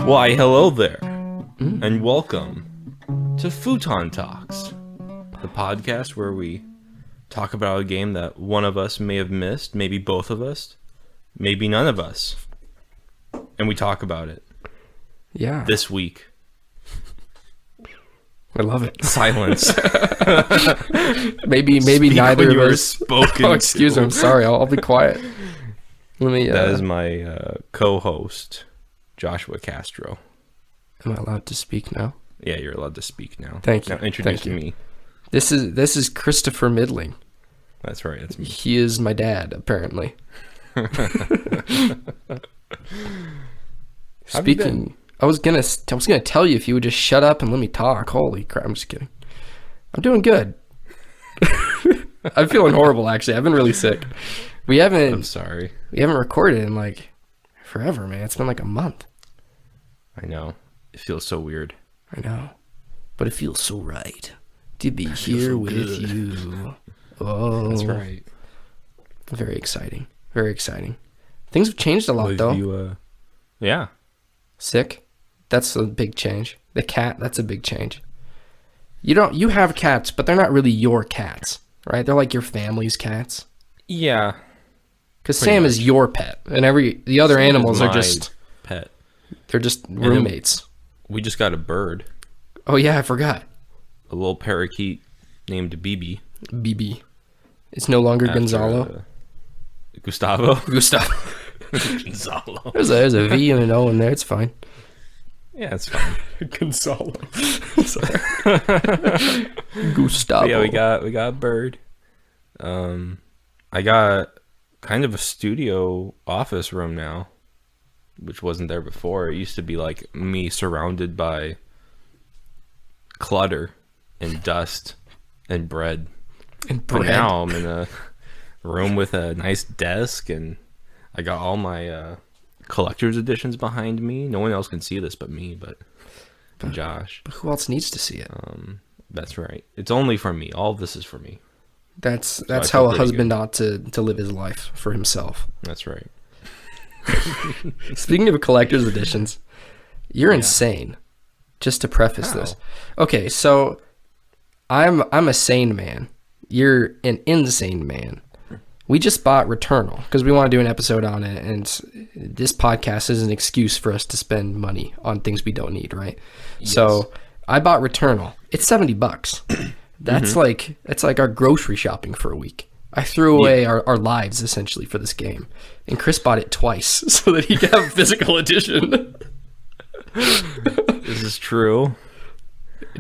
Why, hello there, and welcome to Futon Talks, the podcast where we talk about a game that one of us may have missed, maybe both of us, maybe none of us, and we talk about it. Yeah. This week. I love it. Silence. maybe Speak neither when of you are us. spoken Oh, excuse to. me. I'm sorry. I'll be quiet. Let me. That is my co-host, Joshua Castro. Am I allowed to speak now? Yeah, you're allowed to speak now. Thank you. Now introduce Thank you. me. This is Christopher Middling. That's right. That's me. He is my dad, apparently. Have you been? Speaking, I was gonna tell you if you would just shut up and let me talk. Holy crap! I'm just kidding. I'm doing good. I'm feeling horrible, actually. I've been really sick. I'm sorry. We haven't recorded in like forever, man. It's been like a month. I know. It feels so weird. I know, but it feels so right to be here so with good. you. Oh, That's right. Very exciting. Very exciting. Things have changed a lot, With though. you, yeah. Sick. That's a big change. The cat. That's a big change. You have cats, but they're not really your cats, right? They're like your family's cats. Yeah. Because Pretty Sam much. is your pet, and the other Sam is animals are my just pet. they're just then- roommates. We just got a bird, Oh yeah, I forgot. a little parakeet named BB. BB. It's no longer after, Gonzalo. Gustavo. Gustavo. Gonzalo. There's a V and an O in there. It's fine. Yeah, it's fine. Gonzalo. Gustavo. But yeah, we got a bird. I got kind of a studio office room now, which wasn't there before. It used to be like me surrounded by clutter and dust and bread. And But bread. now I'm in a room with a nice desk, and I got all my collector's editions behind me. No one else can see this but me, but Josh. But who else needs to see it? That's right. It's only for me. All of this is for me. That's I how feel a pretty husband ought to live his life for himself. That's right. Speaking of collector's editions, you're insane. Just to preface How? this. Okay, so I'm a sane man. You're an insane man. We just bought Returnal because we want to do an episode on it, and this podcast is an excuse for us to spend money on things we don't need, right? Yes. So I bought Returnal. It's $70. That's like our grocery shopping for a week. I threw away our lives essentially for this game, and Chris bought it twice so that he could have a physical edition. This is true.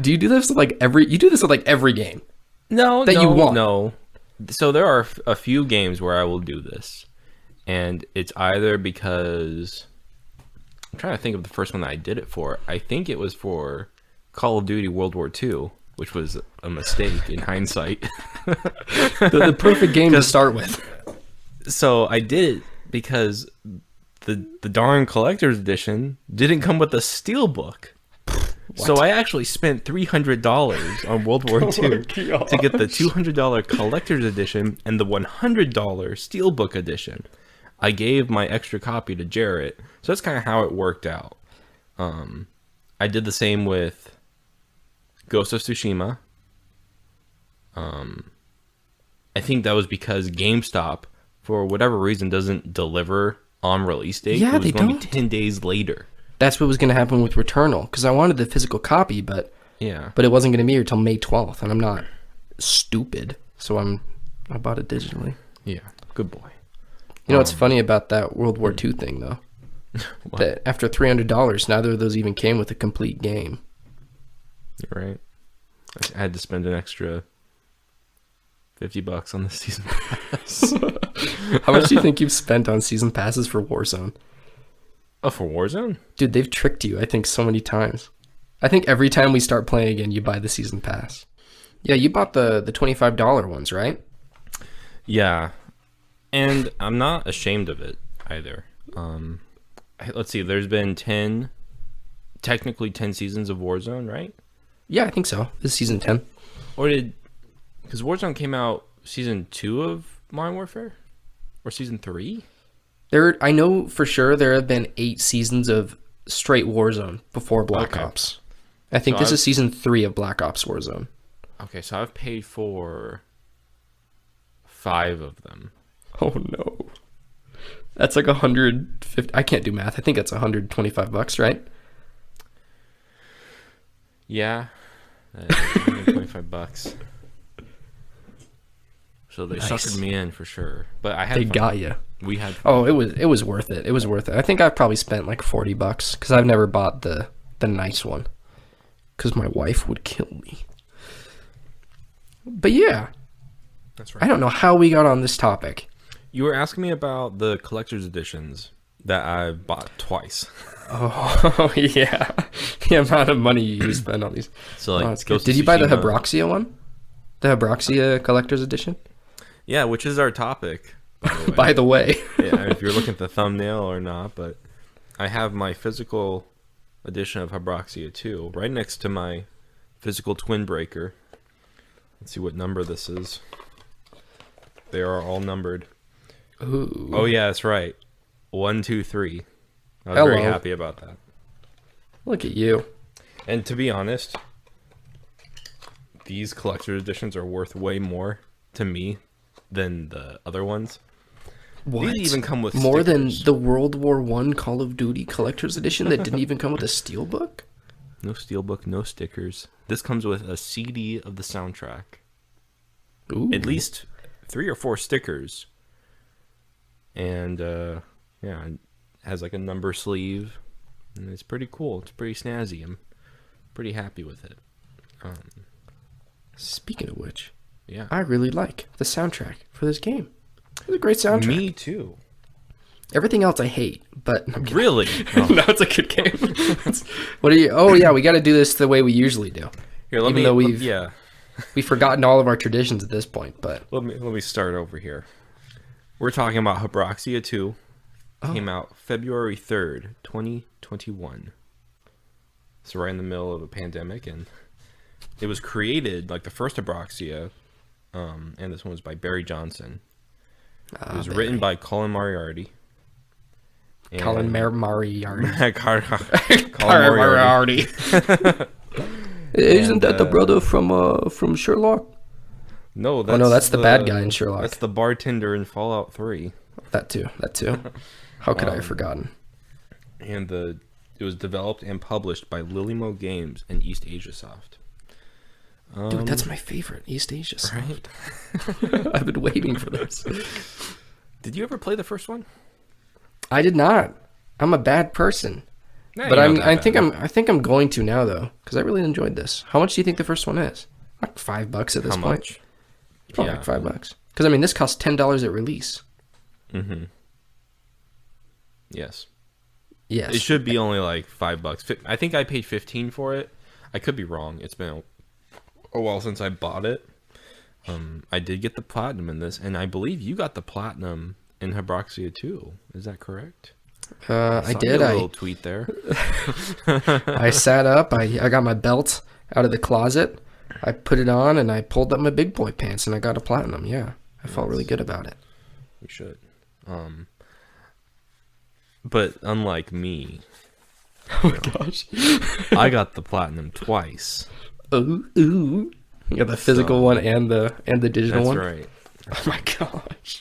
Do you do this with every game? No, That you want. No. So there are a few games where I will do this, and it's either because I'm trying to think of the first one that I did it for. I think it was for Call of Duty World War II, which was a mistake in hindsight. The perfect game to start with. So I did it because the darn collector's edition didn't come with a steelbook. So I actually spent $300 on World War II to get the $200 collector's edition and the $100 steelbook edition. I gave my extra copy to Jarrett, so that's kind of how it worked out. I did the same with Ghost of Tsushima. I think that was because GameStop, for whatever reason, doesn't deliver on release date. Yeah, it was they going to don't. be 10 days later. That's what was going to happen with Returnal, because I wanted the physical copy, but Yeah. it wasn't going to be here till May 12th, and I'm not stupid, so I bought it digitally. Yeah. Good boy. You know what's funny about that World War II thing, though? What? That after $300, neither of those even came with a complete game. You're right. I had to spend an extra $50 on the season pass. How much do you think you've spent on season passes for Warzone? Oh, for Warzone? Dude, they've tricked you, I think, so many times. I think every time we start playing again, you buy the season pass. Yeah, you bought the $25 ones, right? Yeah. And I'm not ashamed of it either. Let's see, there's been technically 10 seasons of Warzone, right? Yeah, I think so. This is season 10. Or because Warzone came out season 2 of Modern Warfare? Or season 3? I know for sure there have been 8 seasons of straight Warzone before Black Okay. Ops. I think So this I've- is season 3 of Black Ops Warzone. Okay, so I've paid for 5 of them. Oh no. That's like 150. I can't do math. I think it's $125, right? Yeah, $25. So they Nice. suckered me in for sure. But I had They fun. got you. We had Oh, it was worth it. It was worth it. I think I've probably spent like $40 because I've never bought the nice one because my wife would kill me. But yeah, That's I don't know how we got on this topic. You were asking me about the collector's editions that I've bought twice. Oh yeah, the amount of money you spend on these. So like, That's good. Ghost of Did you buy the Tsushima- Habroxia one? The Habroxia collector's edition? Yeah, which is our topic. By the way. Yeah, if you're looking at the thumbnail or not, but I have my physical edition of Habroxia 2 right next to my physical Twin Breaker. Let's see what number this is. They are all numbered. Ooh. Oh yeah, that's right. 1, 2, 3. I was Hello. very happy about that. Look at you. And to be honest, these collector editions are worth way more to me than the other ones. What? These even come with more than stickers. the World War I Call of Duty collector's edition that didn't even come with a steelbook? No steelbook, no stickers. This comes with a CD of the soundtrack. Ooh. At least 3 or 4 stickers. And yeah, it has like a number sleeve. And it's pretty cool. It's pretty snazzy. I'm pretty happy with it. Speaking of which, Yeah. I really like the soundtrack for this game. It's a great soundtrack. Me too. Everything else I hate, but I'm kidding. Really? No, it's a good game. What are you? Oh yeah, we got to do this the way we usually do. Here, let Even me. though we've- Yeah. We've forgotten all of our traditions at this point, but Let me start over here. We're talking about Habroxia 2. Came out February 3rd, 2021. So right in the middle of a pandemic, and it was created like the first Habroxia, and this one was by Barry Johnson. It was written by Colin Moriarty. and- Colin Moriarty. Colin Moriarty. Isn't And, that the brother from Sherlock? No, that's no, that's the bad guy in Sherlock. That's the bartender in Fallout 3. That too. How could I have forgotten? And it was developed and published by Lilymo Games and East Asia Soft. Dude, that's my favorite, East Asia. Right? I've been waiting for this. Did you ever play the first one? I did not. I'm a bad person. Nah, But you're not that bad. I think I'm going to now though, because I really enjoyed this. How much do you think the first one is? Like $5 at this How point. much? Probably Yeah. like $5. Because I mean, this costs $10 at release. Mm-hmm. Yes. Yes. It should be only like $5. I think I paid 15 for it. I could be wrong. It's been a while since I bought it. I did get the platinum in this, and I believe you got the platinum in Habroxia 2. Is that correct? I Saw did. your little tweet there. I sat up. I got my belt out of the closet. I put it on and I pulled up my big boy pants and I got a platinum. Yeah, I felt really good about it. You should. But unlike me, Oh my gosh. I got the platinum twice. Ooh. You got the physical one and the digital That's one. right. Oh my gosh.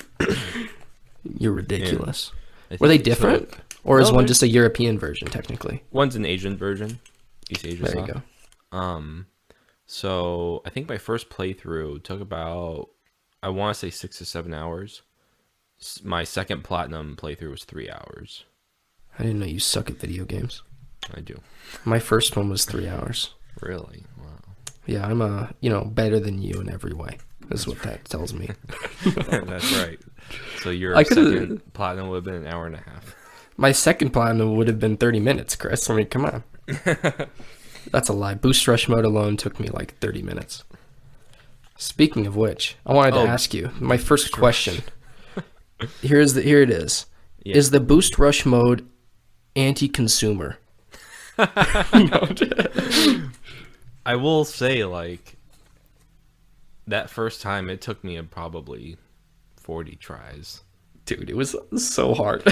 You're ridiculous. I Were they think it different, took- or is No, one they're- just a European version technically? One's an Asian version. East Asia There you Soft. go. So I think my first playthrough took about, I want to say 6 to 7 hours. My second platinum playthrough was 3 hours. I didn't know you suck at video games. I do. My first one was 3 hours. Really? Wow. Yeah, I'm better than you in every way. Is what that tells me. That's right. So your I could've- second platinum would have been an hour and a half. My second platinum would have been 30 minutes, Chris. I mean, come on. That's a lie. Boost rush mode alone took me like 30 minutes. Speaking of which, I wanted to ask you my first question. Here it is. Yeah. Is the boost rush mode anti-consumer? I will say, like, that first time it took me probably 40 tries. Dude, it was so hard.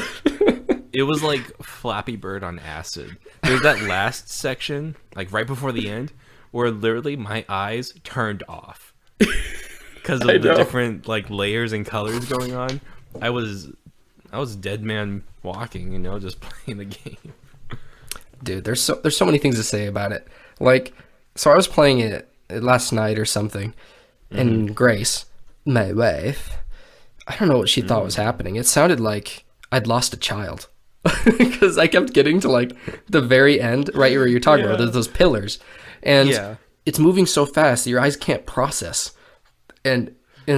It was like Flappy Bird on acid. There's that last section, like right before the end, where literally my eyes turned off because of the different like layers and colors going on. I was dead man walking, just playing the game. Dude, there's so many things to say about it. Like, so I was playing it last night or something, and Grace, my wife, I don't know what she thought was happening. It sounded like I'd lost a child. Because I kept getting to like the very end, right where you're talking about, there's those pillars, and it's moving so fast that your eyes can't process, and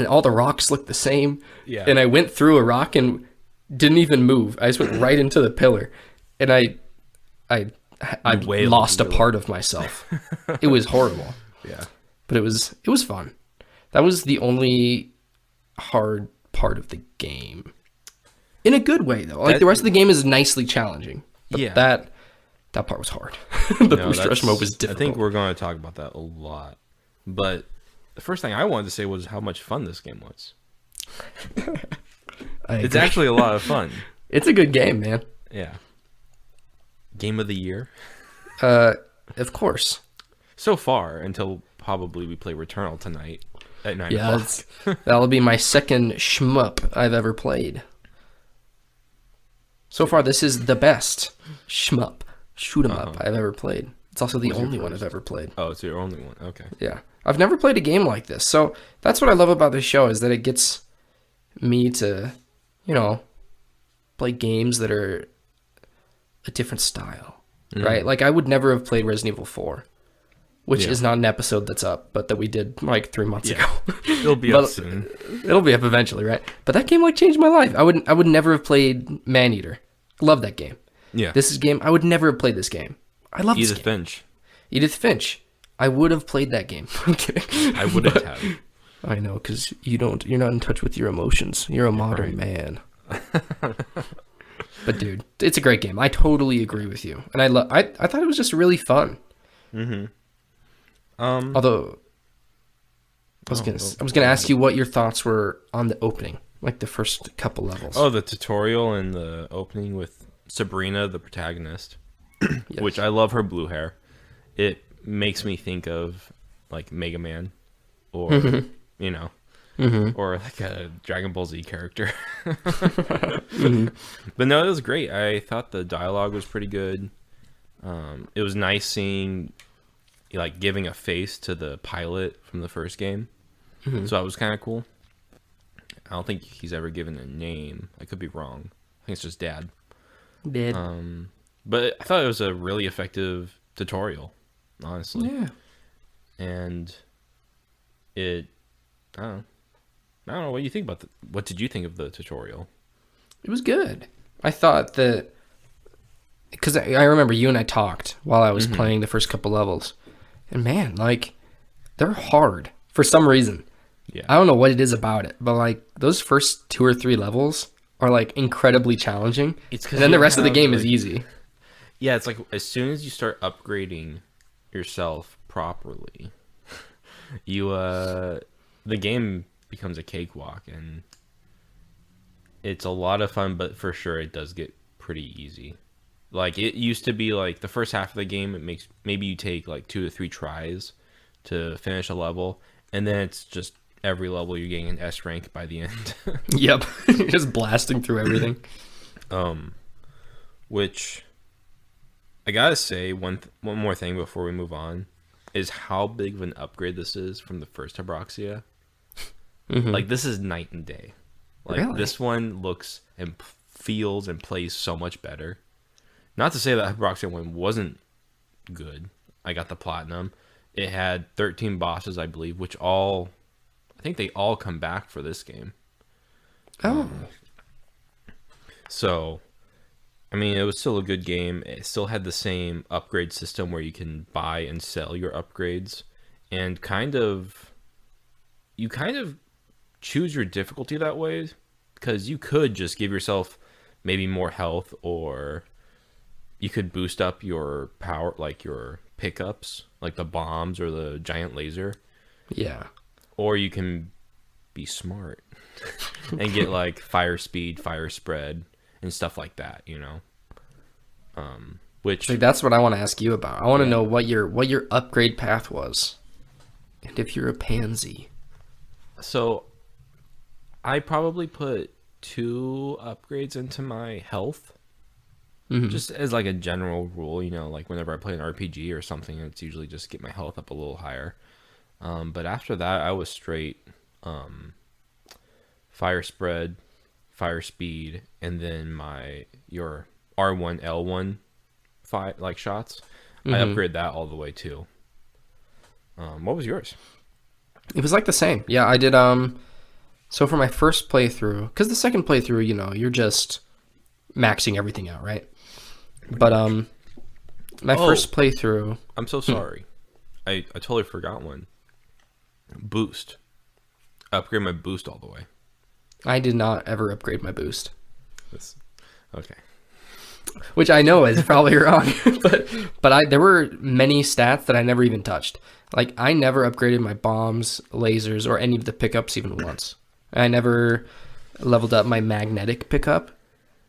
all the rocks look the same. Yeah. And I went through a rock and didn't even move. I just went right into the pillar, and I lost a part of myself. It was horrible. Yeah, but it was fun. That was the only hard part of the game. In a good way, though. Like, the rest of the game is nicely challenging. But that part was hard. The boost rush mode was difficult. I think we're going to talk about that a lot. But the first thing I wanted to say was how much fun this game was. It's actually a lot of fun. It's a good game, man. Yeah. Game of the year? Of course. So far, until probably we play Returnal tonight at 9 o'clock. That'll be my second shmup I've ever played. So far, this is the best shmup, shoot 'em up I've ever played. It's also the only one I've ever played. Oh, it's your only one. Okay. Yeah. I've never played a game like this. So that's what I love about this show, is that it gets me to, play games that are a different style, right? Like, I would never have played Resident Evil 4, which is not an episode that's up, but that we did like 3 months ago. It'll be up soon. It'll be up eventually, right? But that game changed my life. I would never have played Maneater. Love that game. Yeah. This is a game I would never have played. This game. I love this game. Edith Finch. I would have played that game. I'm kidding. I wouldn't have. I know, because you're not in touch with your emotions. You're a modern man. But dude, it's a great game. I totally agree with you, and I thought it was just really fun. Although I was gonna ask you what your thoughts were on the opening, like the first couple levels. Oh, the tutorial and the opening with Sabrina, the protagonist, yes. Which I love her blue hair. It makes me think of like Mega Man, or or like a Dragon Ball Z character. But no, it was great. I thought the dialogue was pretty good. It was nice seeing, like, giving a face to the pilot from the first game. So that was kind of cool. I don't think he's ever given a name. I could be wrong. I think it's just Dad. But I thought it was a really effective tutorial, honestly. Yeah. And I don't know. What do you think about what did you think of the tutorial? It was good. I thought that, because I remember you and I talked while I was playing the first couple levels, and man, like, they're hard for some reason. Yeah. I don't know what it is about it, but like those first 2 or 3 levels are like incredibly challenging. And then the rest of the game is easy. Yeah, it's like as soon as you start upgrading yourself properly, the game becomes a cakewalk, and it's a lot of fun, but for sure it does get pretty easy. Like, it used to be like the first half of the game, maybe you take like 2 to 3 tries to finish a level, and then it's just every level you're getting an S rank by the end. Yep. You're just blasting through everything. Which I gotta say, one more thing before we move on is how big of an upgrade this is from the first Habroxia. Like, this is night and day. Like, really? This one looks and feels and plays so much better. Not to say that Habroxia one wasn't good. I got the platinum. It had 13 bosses, I believe, I think they all come back for this game. Oh. So, I mean, it was still a good game. It still had the same upgrade system where you can buy and sell your upgrades, and you kind of choose your difficulty that way, because you could just give yourself maybe more health, or you could boost up your power, like your pickups, like the bombs or the giant laser. Yeah. Or you can be smart and get like fire speed, fire spread, and stuff like that, which Like, that's what I want to ask you about. I want to know what your upgrade path was, and if you're a pansy. So I probably put 2 upgrades into my health. Just as like a general rule, like whenever I play an RPG or something, it's usually just get my health up a little higher. But after that, I was straight fire spread, fire speed, and then your R1, L1 like shots. I upgraded that all the way too. What was yours? It was like the same. Yeah, I did. So for my first playthrough, because the second playthrough, you're just maxing everything out, right? But my first playthrough. I'm so sorry. I totally forgot one. Boost. Upgrade my boost all the way. I did not ever upgrade my boost. Okay. Which I know is probably wrong, but there were many stats that I never even touched. Like, I never upgraded my bombs, lasers, or any of the pickups even once. I never leveled up my magnetic pickup.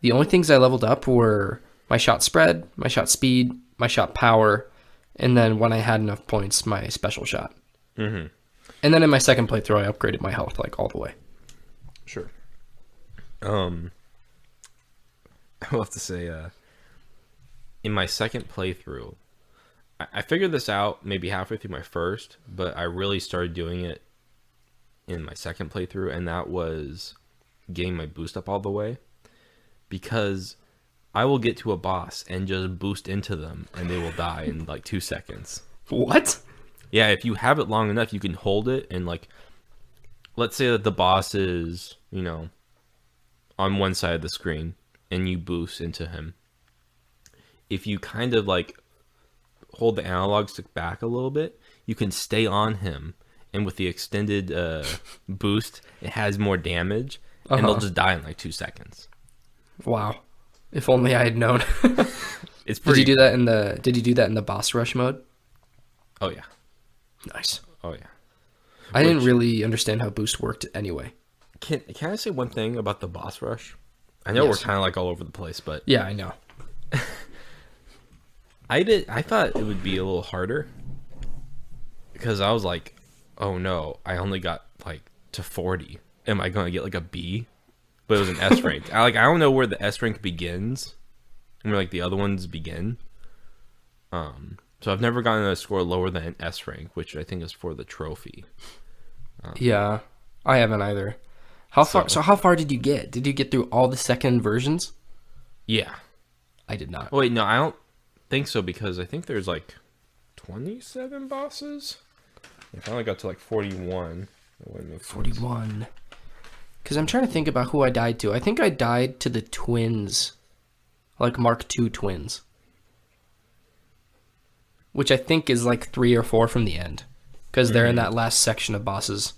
The only things I leveled up were my shot spread, my shot speed, my shot power, and then when I had enough points, my special shot. And then in my second playthrough, I upgraded my health like all the way. Sure. I will have to say, in my second playthrough, I figured this out maybe halfway through my first, but I really started doing it in my second playthrough, and that was getting my boost up all the way, because I will get to a boss and just boost into them, and they will die in like 2 seconds. What? Yeah, if you have it long enough, you can hold it, and like, let's say that the boss is, on one side of the screen, and you boost into him. If you kind of like hold the analog stick back a little bit, you can stay on him, and with the extended boost, it has more damage, and they'll just die in like 2 seconds. Wow. If only I had known. It's pretty... Did you do that in the boss rush mode? Oh yeah. Nice. Oh yeah. I didn't really understand how boost worked anyway. Can I say one thing about the boss rush? I know we're kind of like all over the place, but yeah, I know. I thought it would be a little harder, because I was like, oh no, I only got like to 40. Am I going to get like a B? But it was an S rank. I don't know where the S rank begins and where like the other ones begin. So I've never gotten a score lower than an S rank, which I think is for the trophy. Yeah, I haven't either. So how far did you get? Did you get through all the second versions? Yeah. I did not. Wait, no, I don't think so, because I think there's like 27 bosses. I finally got to like 41. 41. Because I'm trying to think about who I died to. I think I died to the twins. Like Mark II twins. Which I think is like 3 or 4 from the end. Because they're in that last section of bosses.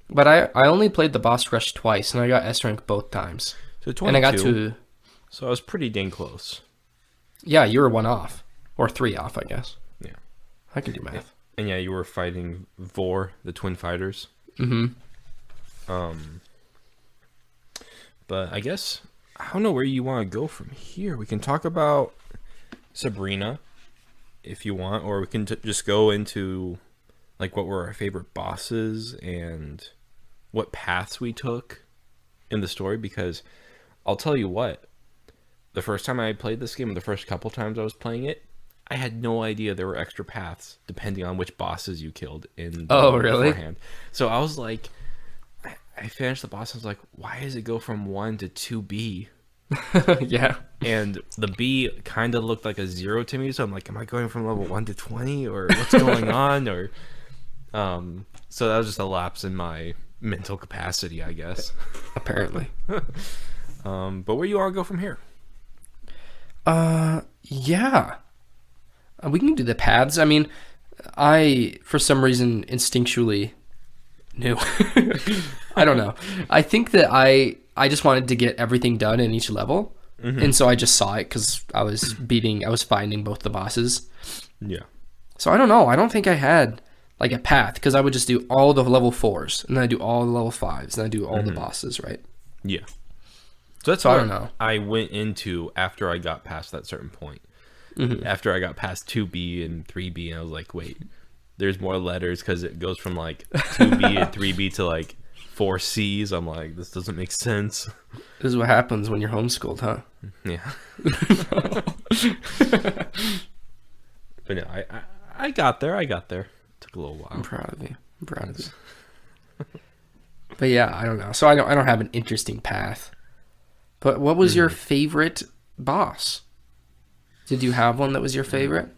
But I only played the boss rush twice, and I got S rank both times. So 22. And I got to... So I was pretty dang close. Yeah, you were 1 off. Or 3 off, I guess. Yeah. I can do math. And yeah, you were fighting Vor, the twin fighters. But I guess, I don't know where you want to go from here. We can talk about Sabrina, if you want, or we can just go into like what were our favorite bosses and what paths we took in the story, because I'll tell you what, the first time I played this game, the first couple times I was playing it, I had no idea there were extra paths depending on which bosses you killed in the really? beforehand. So I was like, I finished the boss, I was like, why does it go from 1 to 2B? Yeah. And the B kind of looked like a 0 to me, so I'm like, am I going from level 1 to 20, or what's going on? Or so that was just a lapse in my mental capacity, I guess. Apparently. But where you want to go from here? Yeah. We can do the paths. I mean, I, for some reason, instinctually knew. I don't know. I think that I just wanted to get everything done in each level. And so I just saw it because I was finding both the bosses. Yeah. So I don't know. I don't think I had like a path, because I would just do all the level 4s, and then I do all the level 5s, and then I do all the bosses, right? Yeah. So that's So I what don't know. I went into after I got past that certain point. After I got past 2B and 3B, and I was like, wait, there's more letters, because it goes from like 2B and 3B to like 4Cs. I'm like, this doesn't make sense. This is what happens when you're homeschooled, huh? Yeah. But no, I got there. Took a little while. I'm proud of you. But yeah, I don't know. So I don't have an interesting path. But what was your favorite boss? Did you have one that was your favorite?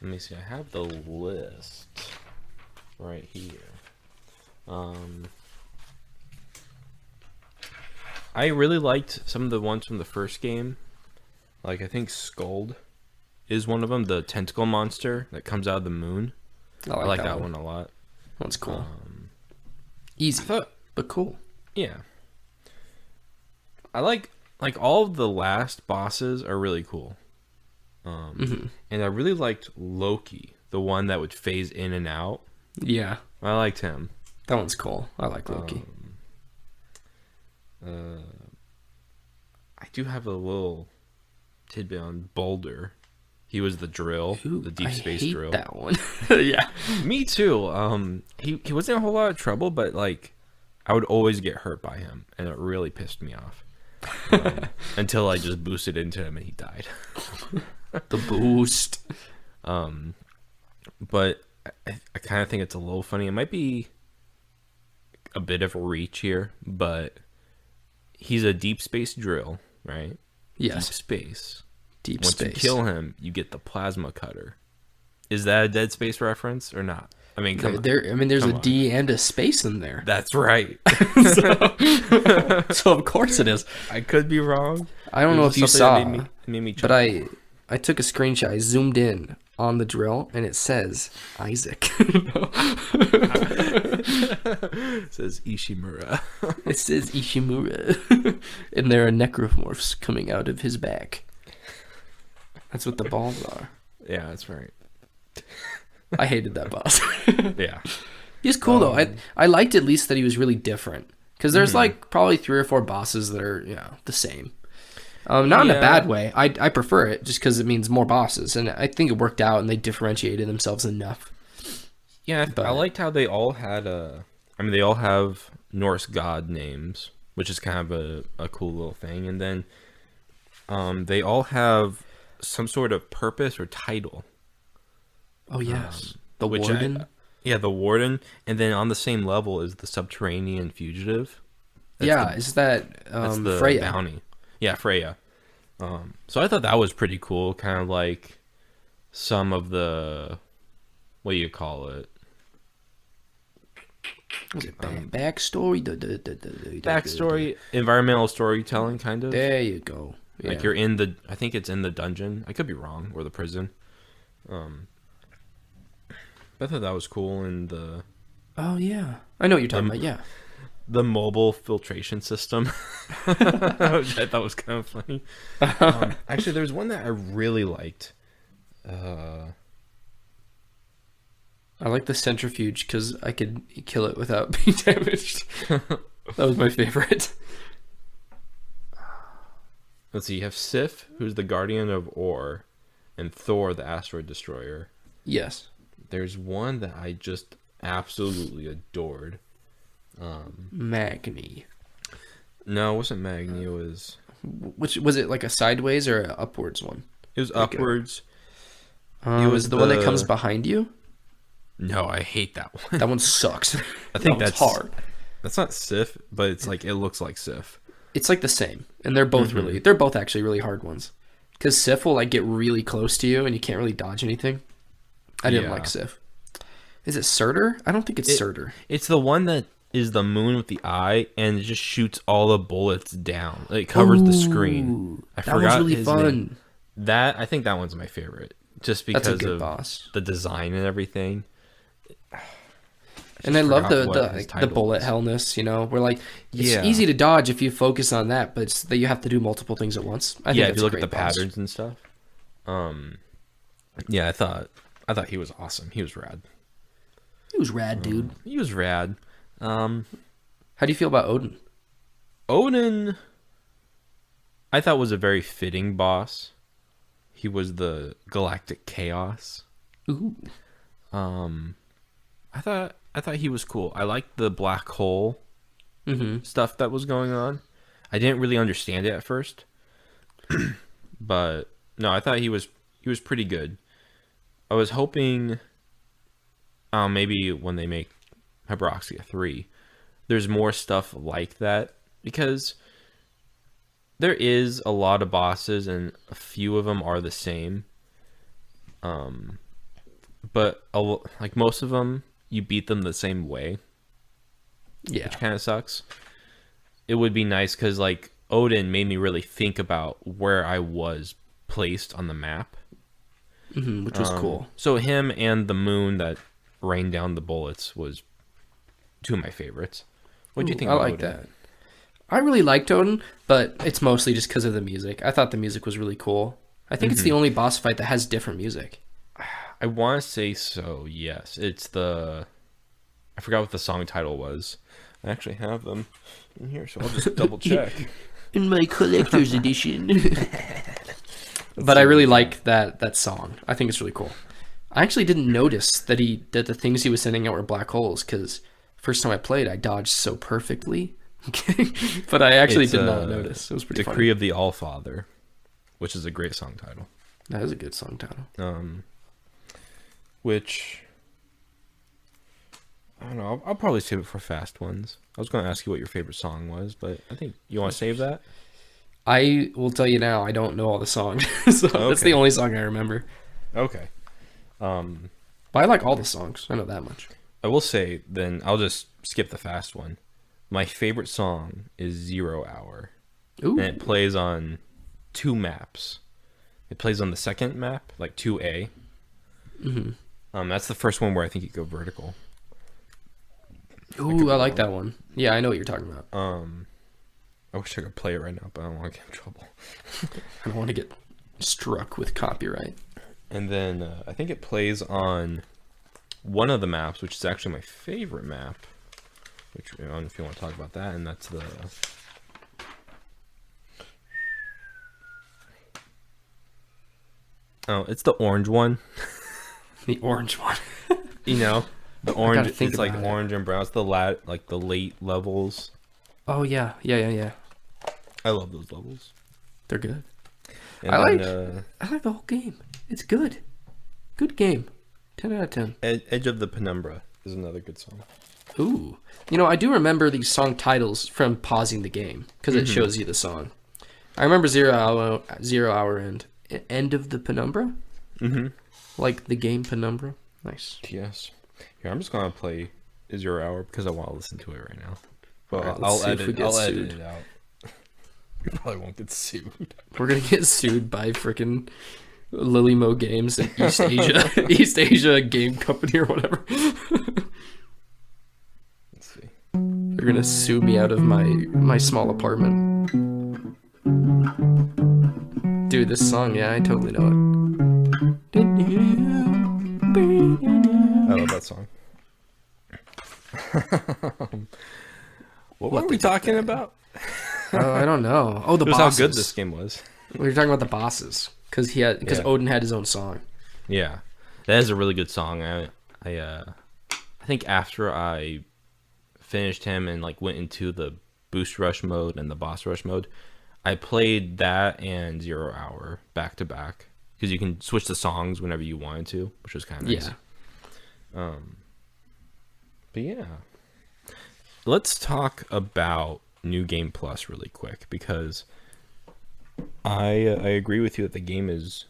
Let me see. I have the list right here. I really liked some of the ones from the first game. Like, I think Scold is one of them, the tentacle monster that comes out of the moon. I like that one a lot. That's cool. Easy, but cool. Yeah. I like all of the last bosses are really cool. And I really liked Loki, the one that would phase in and out. Yeah. I liked him. That one's cool. I like Loki. I do have a little tidbit on Boulder. He was the drill, the deep space drill. That one. Yeah. Me too. He wasn't a whole lot of trouble, but like I would always get hurt by him, and it really pissed me off. Until I just boosted into him and he died. The boost. But I kind of think it's a little funny. It might be a bit of a reach here, but he's a deep space drill, right? Yes. Deep space. Once you kill him, you get the plasma cutter. Is that a Dead Space reference or not? I mean, there's a D and a space in there. That's right. So of course it is. I could be wrong. I don't know if you saw, made me but I took a screenshot. I zoomed in on the drill, and it says Isaac. It says Ishimura. It says Ishimura. And there are necromorphs coming out of his back. That's what the balls are. Yeah, that's right. I hated that boss. Yeah. He's cool, though. I liked at least that he was really different. Because there's like probably 3 or 4 bosses that are, the same. Not in a bad way. I prefer it just because it means more bosses. And I think it worked out and they differentiated themselves enough. Yeah, I liked how they all had they all have Norse god names, which is kind of a cool little thing. And then they all have some sort of purpose or title. Oh, yes. The Warden? The Warden. And then on the same level is the Subterranean Fugitive. Is that that's the Freya? Bounty. Yeah, Freya. So I thought that was pretty cool. Kind of like some of the... What do you call it? Was it backstory? Backstory, environmental storytelling, kind of. There you go. Yeah. Like you're in the... I think it's in the dungeon. I could be wrong. Or the prison. I thought that was cool, and the... Oh, yeah. I know what you're talking about, yeah. The mobile filtration system, which I thought was kind of funny. Actually, there was one that I really liked. I like the centrifuge, because I could kill it without being damaged. That was my favorite. Let's see, you have Sif, who's the guardian of Ore, and Thor, the asteroid destroyer. Yes. There's one that I just absolutely adored. Magni. No, it wasn't Magni. It was... Which was it, like a sideways or an upwards one? It was upwards. It was the one that comes behind you? No, I hate that one. That one sucks. I think that's hard. That's not Sif, but it's like it looks like Sif. It's like the same, and they're both they're both actually really hard ones. Because Sif will like get really close to you, and you can't really dodge anything. I didn't like Sif. Is it Surtur? I don't think it's Surtur. It's the one that is the moon with the eye, and it just shoots all the bullets down. It covers the screen. I forgot that was really his fun. name. I think that one's my favorite, just because That's a good of boss. The design and everything. And I love the bullet hellness, where like it's easy to dodge if you focus on that, but it's that you have to do multiple things at once. I think if you look at the patterns and stuff. I I thought he was awesome. He was rad. He was rad, dude. He was rad. How do you feel about Odin? Odin, I thought was a very fitting boss. He was the galactic chaos. Ooh. I thought he was cool. I liked the black hole stuff that was going on. I didn't really understand it at first, but no, I thought he was pretty good. I was hoping, maybe when they make Habroxia 3, there's more stuff like that, because there is a lot of bosses and a few of them are the same. But like most of them, you beat them the same way. Yeah. Which kind of sucks. It would be nice because like Odin made me really think about where I was placed on the map. Which was cool. So him and the moon that rained down the bullets was two of my favorites. What do you think I of like Odin? that. I really liked Odin, but it's mostly just because of the music. I thought the music was really cool. I think it's the only boss fight that has different music. I want to say so, yes. It's I forgot what the song title was. I actually have them in here, so I'll just double check. In my collector's edition. But I really like that song. I think it's really cool. I actually didn't notice that the things he was sending out were black holes, because first time I played, I dodged so perfectly. But I actually did not notice. It was pretty Decree funny. of the Allfather, which is a great song title. That is a good song title. Which, I don't know, I'll probably save it for fast ones. I was going to ask you what your favorite song was, but I think you want to save that? I will tell you now, I don't know all the songs. So that's the only song I remember. Okay. But I like all the songs. I know that much. I will say, then I'll just skip the fast one. My favorite song is 0 Hour. Ooh. And it plays on 2 maps. It plays on the second map, like 2A. That's the first one where I think you go vertical. Ooh, I like that one. Yeah, I know what you're talking about. I wish I could play it right now, but I don't want to get in trouble. I don't want to get struck with copyright. And then I think it plays on one of the maps, which is actually my favorite map. Which, I don't know if you want to talk about that, and that's the... Oh, it's the orange one. The orange one. You know, the orange. think It's like about it. orange and brown. It's the late levels. Oh, yeah. Yeah. I love those levels. They're good. And I then, like the whole game. It's good. Good game. 10 out of 10. Edge of the Penumbra is another good song. Ooh. You know, I do remember these song titles from pausing the game, because it shows you the song. I remember 0 Hour and End of the Penumbra. Like the game Penumbra. Nice. Yes. Here, I'm just gonna play 0 Hour because I want to listen to it right now. But Alright, let's see if we get I'll sued. edit it out. You probably won't get sued. We're gonna get sued by freaking Lily Mo Games and East Asia, East Asia Game Company or whatever. Let's see. They're gonna sue me out of my small apartment. Dude, this song, yeah, I totally know it. I love that song. What were we talking about? Oh, I don't know. Oh, the It was bosses. how good this game was. We were talking about the bosses because Yeah. Odin had his own song. Yeah, that is a really good song. I think after I finished him and like went into the boost rush mode and the boss rush mode, I played that and 0 Hour back to back because you can switch the songs whenever you wanted to, which was kind of nice. Yeah. But yeah, let's talk about New Game Plus really quick because I agree with you that the game is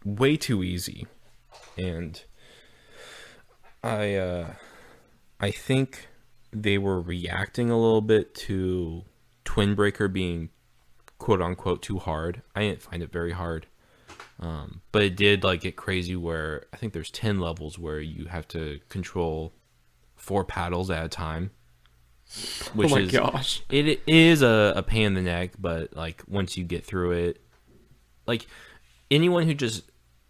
way too easy, and I think they were reacting a little bit to Twin Breaker being quote unquote too hard. I didn't find it very hard, but it did like get crazy where I think there's 10 levels where you have to control 4 paddles at a time. Which oh my is, gosh. It is a pain in the neck, but like once you get through it, like anyone who just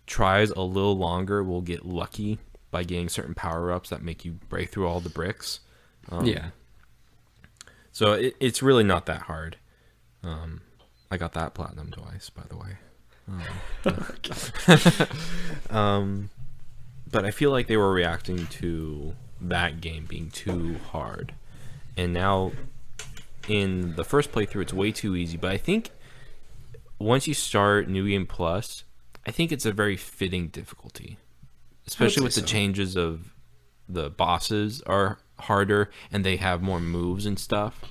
tries a little longer will get lucky by getting certain power-ups that make you break through all the bricks. Yeah. So it's really not that hard. I got that platinum twice, by the way. But I feel like they were reacting to that game being too hard. And now, in the first playthrough, it's way too easy. But I think once you start New Game Plus, I think it's a very fitting difficulty. Especially with the changes of the bosses are harder and they have more moves and stuff,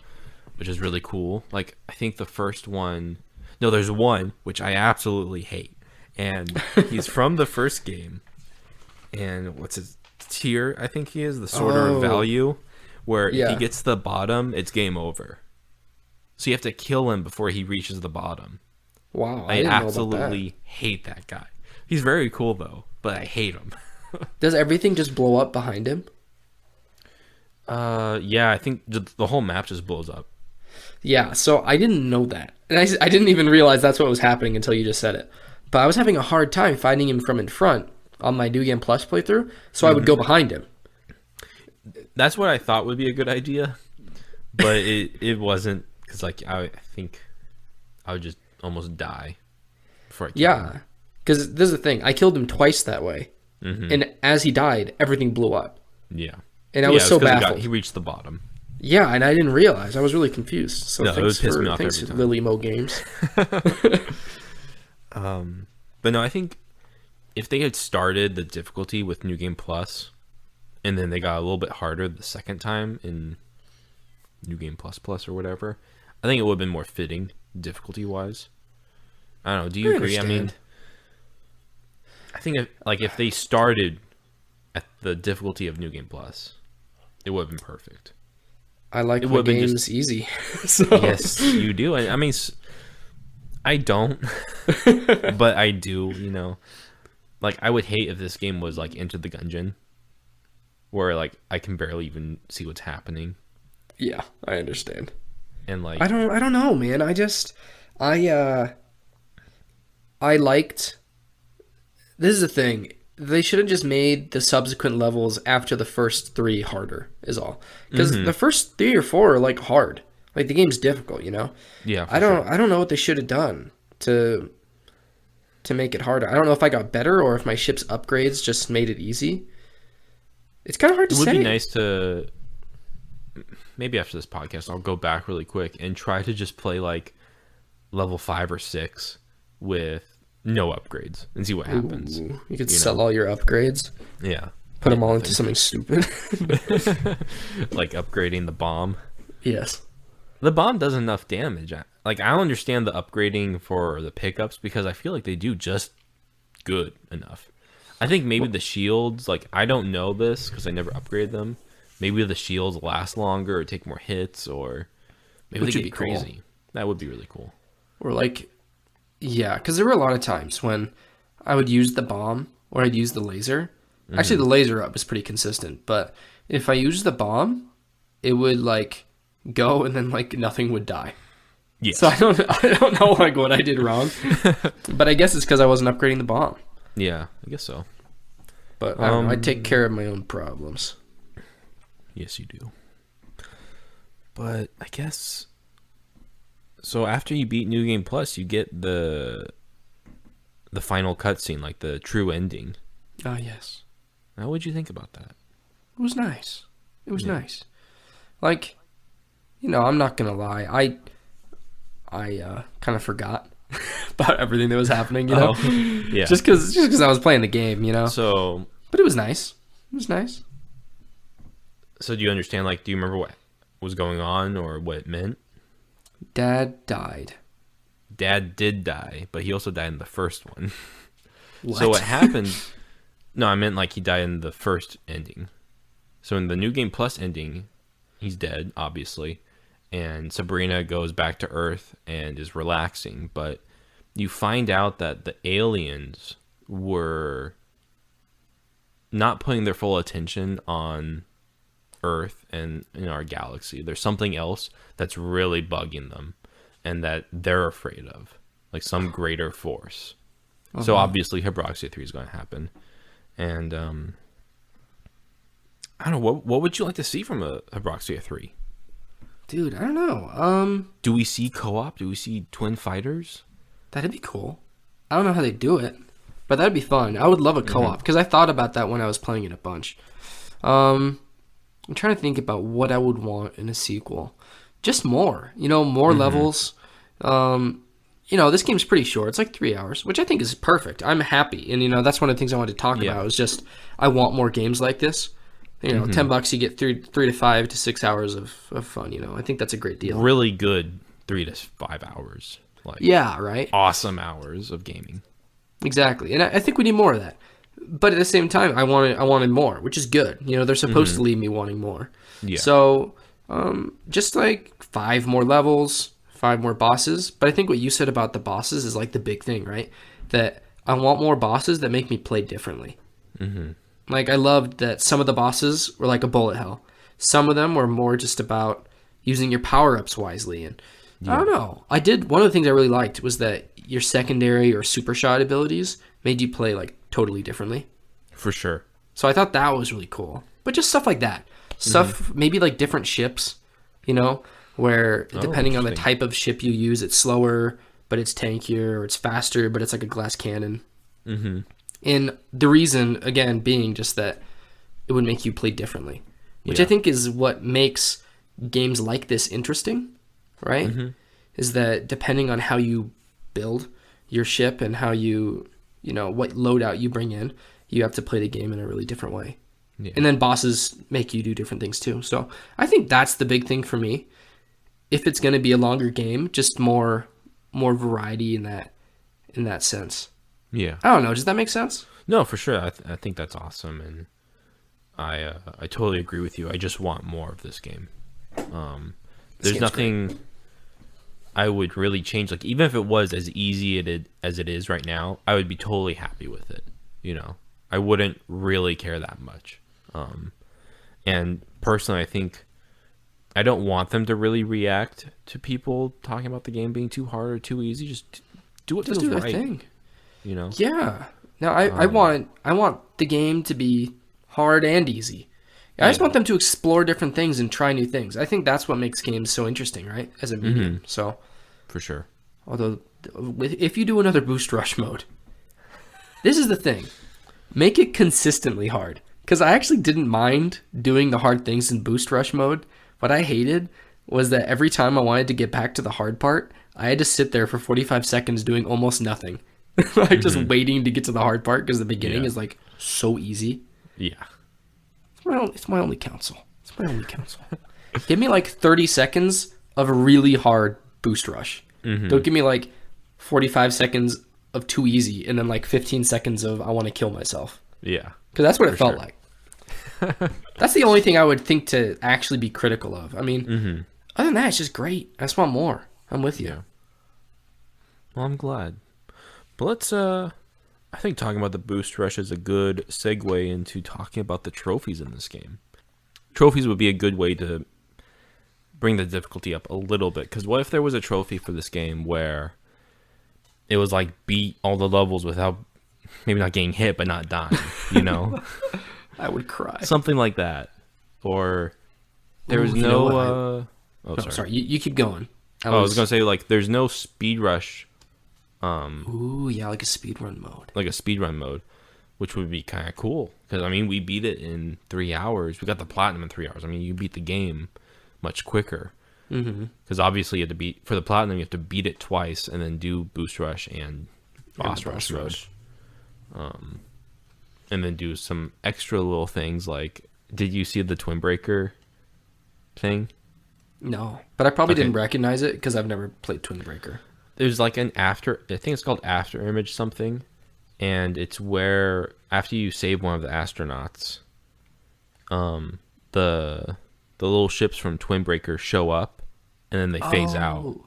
which is really cool. Like, I think the first one... No, there's one, which I absolutely hate. And he's from the first game. And what's his tier? I think he is the Sorter of Value, where if he gets the bottom, it's game over. So you have to kill him before he reaches the bottom. Wow, I absolutely hate that guy. He's very cool though, but I hate him. Does everything just blow up behind him? Yeah, I think the whole map just blows up. Yeah, so I didn't know that. And I didn't even realize that's what was happening until you just said it. But I was having a hard time finding him from in front on my New Game Plus playthrough, so I would go behind him. That's what I thought would be a good idea, but it wasn't, because like I think I would just almost die before I killed him. Because this is the thing. I killed him twice that way. And as he died, everything blew up. Yeah. And I was so baffled. He reached the bottom. Yeah, and I didn't realize. I was really confused. So no, it would piss me off thanks every time. Lily Mo Games. But no, I think if they had started the difficulty with New Game Plus, and then they got a little bit harder the second time in New Game Plus Plus or whatever, I think it would have been more fitting difficulty-wise. I don't know. Do you agree? I mean, I think if they started at the difficulty of New Game Plus, it would have been perfect. I like my games easy. So. Yes, you do. I mean, I don't, but I do, you know. Like, I would hate if this game was like Into the Gungeon, where like I can barely even see what's happening. Yeah, I understand. And like I don't know, man. I liked. This is the thing. They should have just made the subsequent levels after the first 3 harder, is all. Because the first 3 or 4 are like hard. Like the game's difficult, you know? Yeah. I don't know what they should have done to make it harder. I don't know if I got better or if my ship's upgrades just made it easy. It's kind of hard to say. It would be nice to maybe after this podcast I'll go back really quick and try to just play like level 5 or 6 with no upgrades and see what happens. Ooh, you could sell all your upgrades. Yeah. Put them all into something stupid. Like upgrading the bomb. Yes. The bomb does enough damage. Like, I don't understand the upgrading for the pickups because I feel like they do just good enough. I think maybe the shields, like, I don't know this because I never upgraded them. Maybe the shields last longer or take more hits, or maybe they get crazy. Cool. That would be really cool. Or like, yeah, because there were a lot of times when I would use the bomb or I'd use the laser. Actually, the laser up is pretty consistent, but if I used the bomb, it would like go and then like nothing would die. Yeah. So I don't know like what I did wrong, but I guess it's because I wasn't upgrading the bomb. Yeah, I guess so. But I don't know, I take care of my own problems. Yes, you do. But I guess so. After you beat New Game Plus, you get the final cutscene, like the true ending. Oh yes. How would you think about that? It was nice. It was nice. Like, you know, I'm not gonna lie. I kind of forgot about everything that was happening. You know, yeah. Just because I was playing the game. You know. So, but it was nice. It was nice. So do you understand? Like, do you remember what was going on or what it meant? Dad died. Dad did die, but he also died in the first one. What? So what happened? No, I meant like he died in the first ending. So in the New Game Plus ending, he's dead, obviously, and Sabrina goes back to Earth and is relaxing. But you find out that the aliens were not putting their full attention on Earth and in our galaxy. There's something else that's really bugging them and that they're afraid of, like some greater force. So obviously Habroxia 3 is going to happen. And I don't know, what would you like to see from a Habroxia 3? Dude, I don't know. Do we see co-op? Do we see twin fighters? That'd be cool. I don't know how they do it, but that'd be fun. I would love a co-op because I thought about that when I was playing it a bunch. I'm trying to think about what I would want in a sequel. Just more, more levels. This game's pretty short. It's like 3 hours, which I think is perfect. I'm happy. And, that's one of the things I wanted to talk about is just I want more games like this. $10, you get 3 to 5 to 6 hours of fun, I think that's a great deal. Really good 3 to 5 hours. Yeah, right? Awesome hours of gaming. Exactly. And I think we need more of that. But at the same time, I wanted more, which is good. They're supposed to leave me wanting more. Yeah. So, just like 5 more levels, 5 more bosses. But I think what you said about the bosses is like the big thing, right? That I want more bosses that make me play differently. Mm-hmm. Like, I loved that some of the bosses were like a bullet hell. Some of them were more just about using your power-ups wisely. And I don't know. One of the things I really liked was that your secondary or super shot abilities made you play like totally differently. For sure. So I thought that was really cool. But just stuff like that. Stuff, maybe like different ships, where depending on the type of ship you use, it's slower, but it's tankier, or it's faster, but it's like a glass cannon. Mm-hmm. And the reason, again, being just that it would make you play differently, which I think is what makes games like this interesting, right? Mm-hmm. Is that depending on how you build your ship and how you, what loadout you bring in, you have to play the game in a really different way. Yeah. And then bosses make you do different things too. So I think that's the big thing for me. If it's going to be a longer game, just more variety in that sense. Yeah. I don't know. Does that make sense? No, for sure. I think that's awesome, and I totally agree with you. I just want more of this game. There's nothing great. I would really change. Like, even if it was as easy as it is right now, I would be totally happy with it. I wouldn't really care that much. And personally, I think I don't want them to really react to people talking about the game being too hard or too easy. Just do what feels right. Thing. Yeah. No, I want the game to be hard and easy. I just want them to explore different things and try new things. I think that's what makes games so interesting, right? As a medium. Mm-hmm. So, for sure. Although, if you do another boost rush mode, this is the thing. Make it consistently hard. Because I actually didn't mind doing the hard things in boost rush mode. What I hated was that every time I wanted to get back to the hard part, I had to sit there for 45 seconds doing almost nothing. Like, just waiting to get to the hard part because the beginning is like so easy. Yeah. It's my only counsel. Give me like 30 seconds of a really hard boost rush. Mm-hmm. Don't give me like 45 seconds of too easy and then like 15 seconds of I want to kill myself. Yeah. Because that's what it felt like. That's the only thing I would think to actually be critical of. I mean, other than that, it's just great. I just want more. I'm with you. Yeah. Well, I'm glad. But let's, I think talking about the boost rush is a good segue into talking about the trophies in this game. Trophies would be a good way to bring the difficulty up a little bit. Because what if there was a trophy for this game where it was like beat all the levels without maybe not getting hit, but not dying, I would cry. Something like that. Or there was sorry. You keep going. I was going to say, like, there's no speed rush. Like a speedrun mode. Like a speedrun mode, which would be kind of cool. Because, I mean, we beat it in 3 hours. We got the platinum in 3 hours. I mean, you beat the game much quicker. Because obviously, for the platinum, you have to beat it twice and then do boost rush and boss rush mode. And then do some extra little things like, did you see the Twin Breaker thing? No, but I probably didn't recognize it because I've never played Twin Breaker. There's like I think it's called after image something, and it's where after you save one of the astronauts, the little ships from Twin Breaker show up, and then they phase out.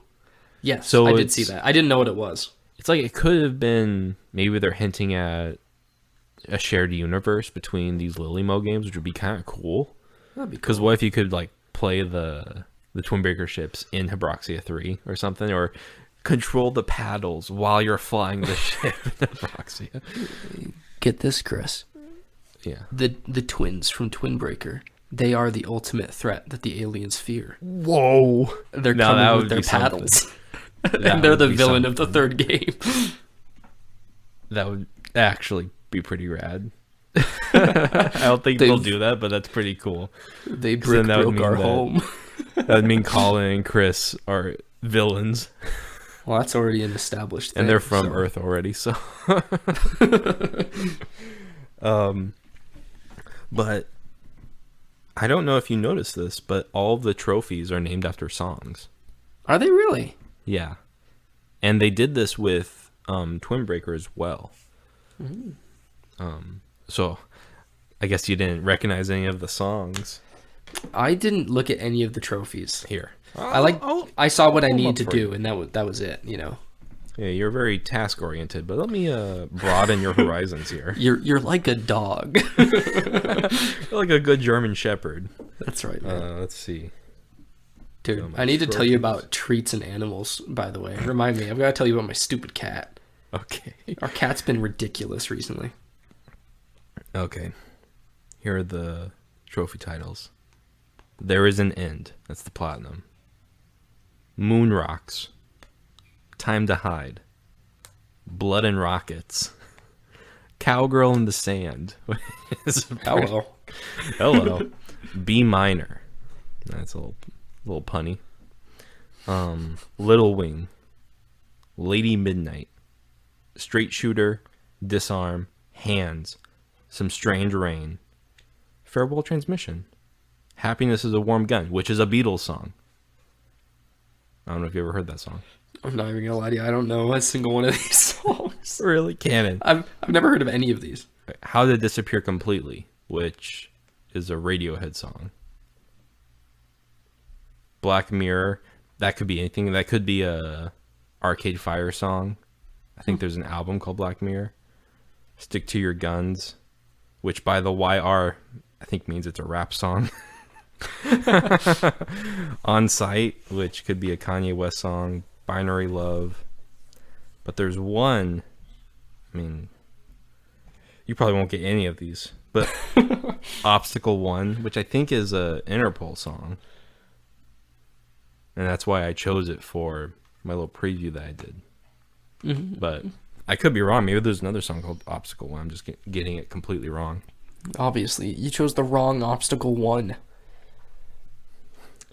Yes, so I did see that. I didn't know what it was. It's like it could have been, maybe they're hinting at a shared universe between these Lily-Mo games, which would be kind of cool. That'd be cool. Because what if you could like play the Twin Breaker ships in Habroxia 3 or something, or control the paddles while you're flying the ship in Habroxia. Get this, Chris. Yeah. The twins from Twinbreaker, they are the ultimate threat that the aliens fear. Whoa. They're Now, that coming would with their be something. paddles. That And they're would the be villain of the something. third game. That would actually be pretty rad. I don't think they'll do that, but that's pretty cool. They then that would broke mean our that- home. That would mean Colin and Chris are villains, Well, that's already an established thing. and they're from so- Earth already. So, but I don't know if you noticed this, but all of the trophies are named after songs. Are they really? Yeah, and they did this with Twinbreaker as well. So I guess you didn't recognize any of the songs I didn't look at any of the trophies. here. I saw what I pull 'em need up to for do, and that was it. You know, Yeah, you're very task oriented, but let me broaden your horizons here. you're like a dog. You're like a good German Shepherd. That's right, man. Let's see. Dude, my I need to tell you trophies. about treats and animals. By the way, remind me. I've got to tell you about my stupid cat. Okay. Our cat's been ridiculous recently. Okay. Here are the trophy titles. There is an End. That's the platinum. Moon Rocks. Time to Hide. Blood and Rockets. Cowgirl in the Sand. Hello. Hello. B minor. That's a little punny. Little Wing. Lady Midnight. Straight Shooter. Disarm. Hands. Some Strange Rain. Farewell Transmission. Happiness is a Warm Gun, which is a Beatles song. I don't know if you ever heard that song. I'm not even gonna lie to you. I don't know a single one of these songs. Really? Canon. I've never heard of any of these. How to Disappear Completely, which is a Radiohead song. Black Mirror, that could be anything. That could be a Arcade Fire song. I think there's an album called Black Mirror. Stick to Your Guns, which by the YR, I think means it's a rap song. On Site, which could be a Kanye West song. Binary Love. But there's one, I mean, you probably won't get any of these, but Obstacle 1, which I think is a Interpol song. And that's why I chose it for my little preview that I did. Mm-hmm. But I could be wrong. Maybe there's another song called Obstacle 1. I'm just getting it completely wrong. Obviously, you chose the wrong Obstacle 1.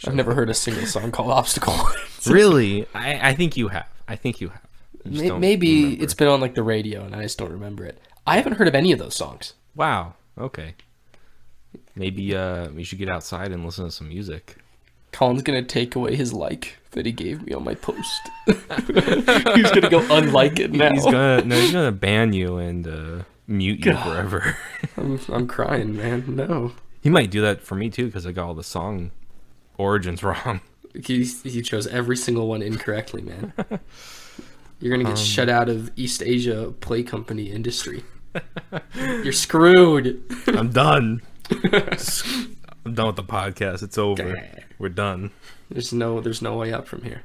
I've never heard a single song called Obstacle 1. Really? I think you have. I think you have. You just don't Maybe remember. it's been on like the radio and I just don't remember it. I haven't heard of any of those songs. Wow. Okay. Maybe we should get outside and listen to some music. Colin's gonna take away his like that he gave me on my post. He's gonna go unlike it now. He's gonna ban you and mute you forever. I'm crying, man. No. He might do that for me too because I got all the song origins wrong. He chose every single one incorrectly, man. You're gonna get shut out of East Asia Play Company industry. You're screwed. I'm done. I'm done with the podcast. It's over. We're done. There's no way up from here.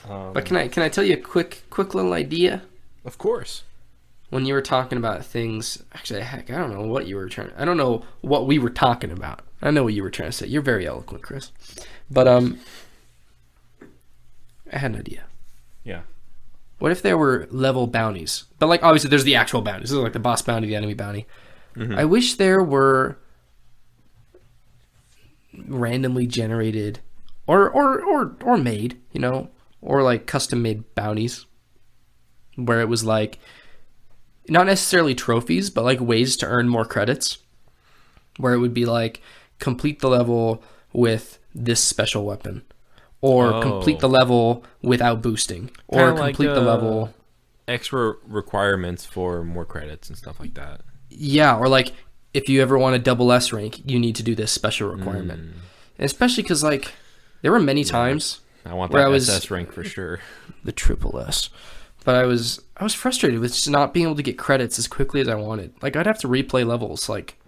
But can I tell you a quick little idea? Of course. When you were talking about things, actually, heck, I don't know what you were trying. I don't know what we were talking about. I know what you were trying to say. You're very eloquent, Chris. But I had an idea. Yeah. What if there were level bounties? But like obviously there's the actual bounties. This is like the boss bounty, the enemy bounty. Mm-hmm. I wish there were randomly generated or made, you know, or like custom made bounties where it was like not necessarily trophies, but like ways to earn more credits. Where it would be like complete the level with this special weapon. Or complete the level without boosting. Or Kinda complete like, the level. Extra requirements for more credits and stuff like that. Yeah, or like if you ever want a double S rank, you need to do this special requirement. And especially because like there were many times I want where that I was SS rank for sure. the triple S, but I was frustrated with just not being able to get credits as quickly as I wanted. Like I'd have to replay levels like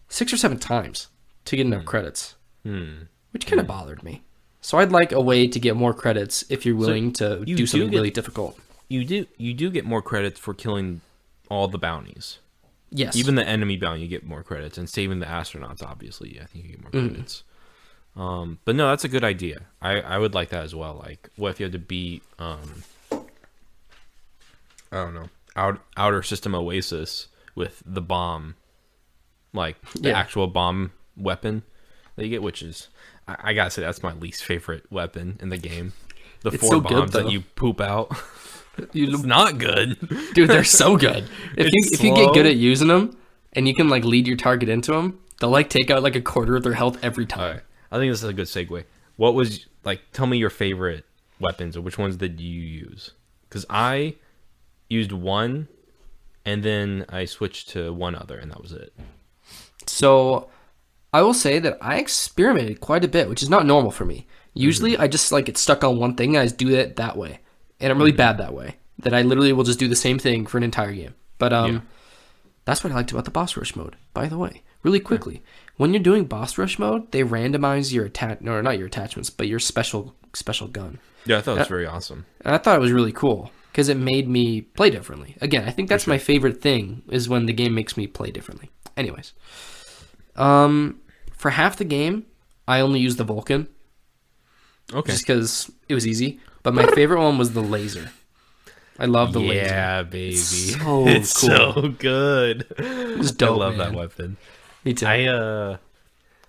6 or 7 times to get enough credits, which kind of bothered me. So I'd like a way to get more credits if you're willing to you do do something get- really difficult. You do get more credits for killing all the bounties. Yes. Even the enemy bounty, you get more credits, and saving the astronauts, obviously, I think you get more credits. But no, that's a good idea. I would like that as well. Like, what if you had to beat, I don't know, outer system Oasis with the bomb, like the actual bomb weapon that you get, which is, I gotta say, that's my least favorite weapon in the game. The It's 4 so good, bombs that though. you poop out. You- It's not good. Dude, they're so good. If It's you get slow. good at using them and you can like lead your target into them, they'll like take out like a quarter of their health every time. All right. I think this is a good segue. What was, like, tell me your favorite weapons, or which ones did you use? Because I used one, and then I switched to one other, and that was it. So I will say that I experimented quite a bit, which is not normal for me. Usually I just like get stuck on one thing and I just do it that way. And I'm really bad that way. That I literally will just do the same thing for an entire game. But that's what I liked about the boss rush mode, by the way. Really quickly. When you're doing boss rush mode, they randomize your not your attachments, but your special gun. Yeah, I thought it was very awesome. And I thought it was really cool because it made me play differently. Again, I think that's my favorite thing is when the game makes me play differently. Anyways, for half the game, I only used the Vulcan Okay. just because it was easy. But my favorite one was the laser. I love the laser. Yeah, baby. So It's cool. so good. It's dope, I love man. that weapon. Me too.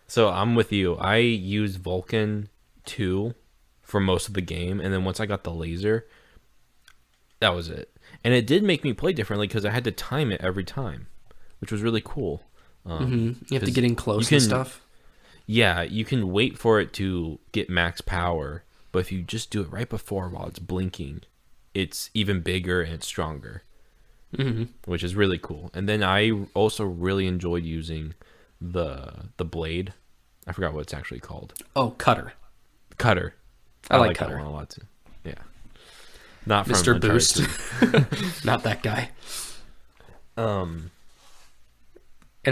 So I'm with you. I used Vulcan 2 for most of the game, and then once I got the laser, that was it. And it did make me play differently because I had to time it every time, which was really cool. You have to 'cause get in close you and can- stuff. Yeah, you can wait for it to get max power, but if you just do it right before while it's blinking, it's even bigger and it's stronger, which is really cool. And then I also really enjoyed using the blade. I forgot what it's actually called. Oh, Cutter. Cutter. I like that Cutter. one a lot too. Yeah. Not from Mr. Uncharted Boost. 2. Not that guy. And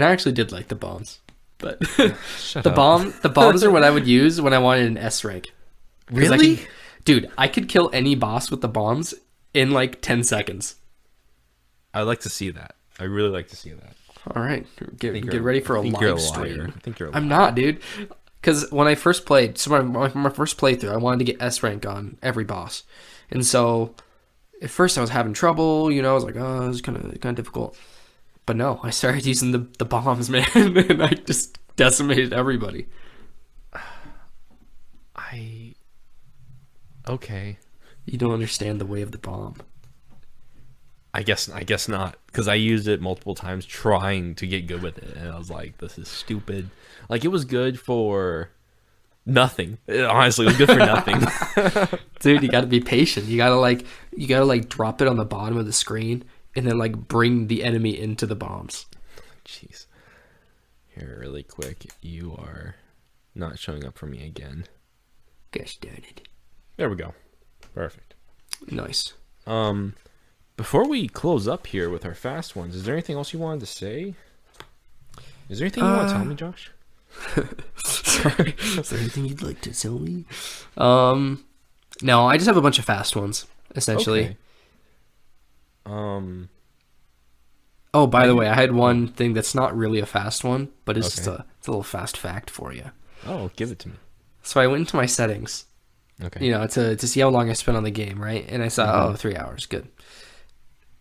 I actually did like the bombs. But Shut the up. bombs are what I would use when I wanted an S rank. 'Cause Really? Dude, I could kill any boss with the bombs in like 10 seconds. I'd like to see that. I really like to see that. All right, get you're- ready for I a think you're live a stream. liar. I think you're a I'm not, dude. Because when I first played, so my first playthrough, I wanted to get S rank on every boss, and so at first I was having trouble. I was like, oh, this is kind of difficult. But no, I started using the bombs, man, and I just decimated everybody. Okay. You don't understand the way of the bomb. I guess not, because I used it multiple times trying to get good with it, and I was like, "This is stupid." Like, it was good for nothing. Honestly, it was good for nothing. Dude, you gotta be patient. You gotta drop it on the bottom of the screen and then like bring the enemy into the bombs. Jeez. Here, really quick, you are not showing up for me again. Gosh darn it. There we go. Perfect. Nice. Before we close up here with our fast ones, is there anything else you wanted to say? Is there anything you want to tell me, Josh? Sorry. Is there anything you'd like to tell me? No, I just have a bunch of fast ones, essentially. Okay. Oh, by the way, I had one thing that's not really a fast one, but it's just Okay. it's a little fast fact for you. Oh, give it to me. So I went into my settings, Okay. to see how long I spent on the game, right? And I saw, 3 hours, good.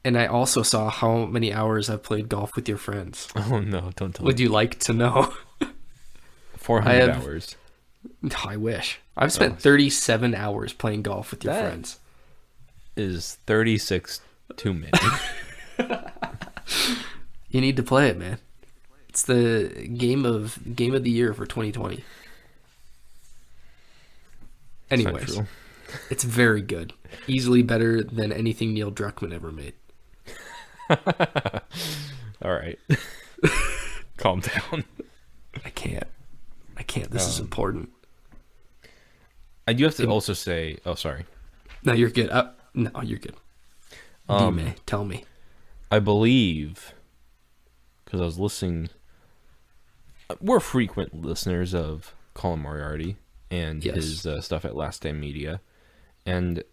And I also saw how many hours I've played golf with your friends. Oh no! Don't tell Would me. you like to know? 400 I have- hours. I wish. I've spent 37 hours playing golf with your That- friends. Is 36 too many? You need to play it, man. It's the game of the year for 2020. It's not Anyways, true. it's very good. Easily better than anything Neil Druckmann ever made. All right. Calm down. I can't. This is important. I do have to also say. Oh, sorry. No, you're good. No, you're good. Dime, tell me. I believe, because I was listening. We're frequent listeners of Colin Moriarty, and Yes. his stuff at Last Stand Media, and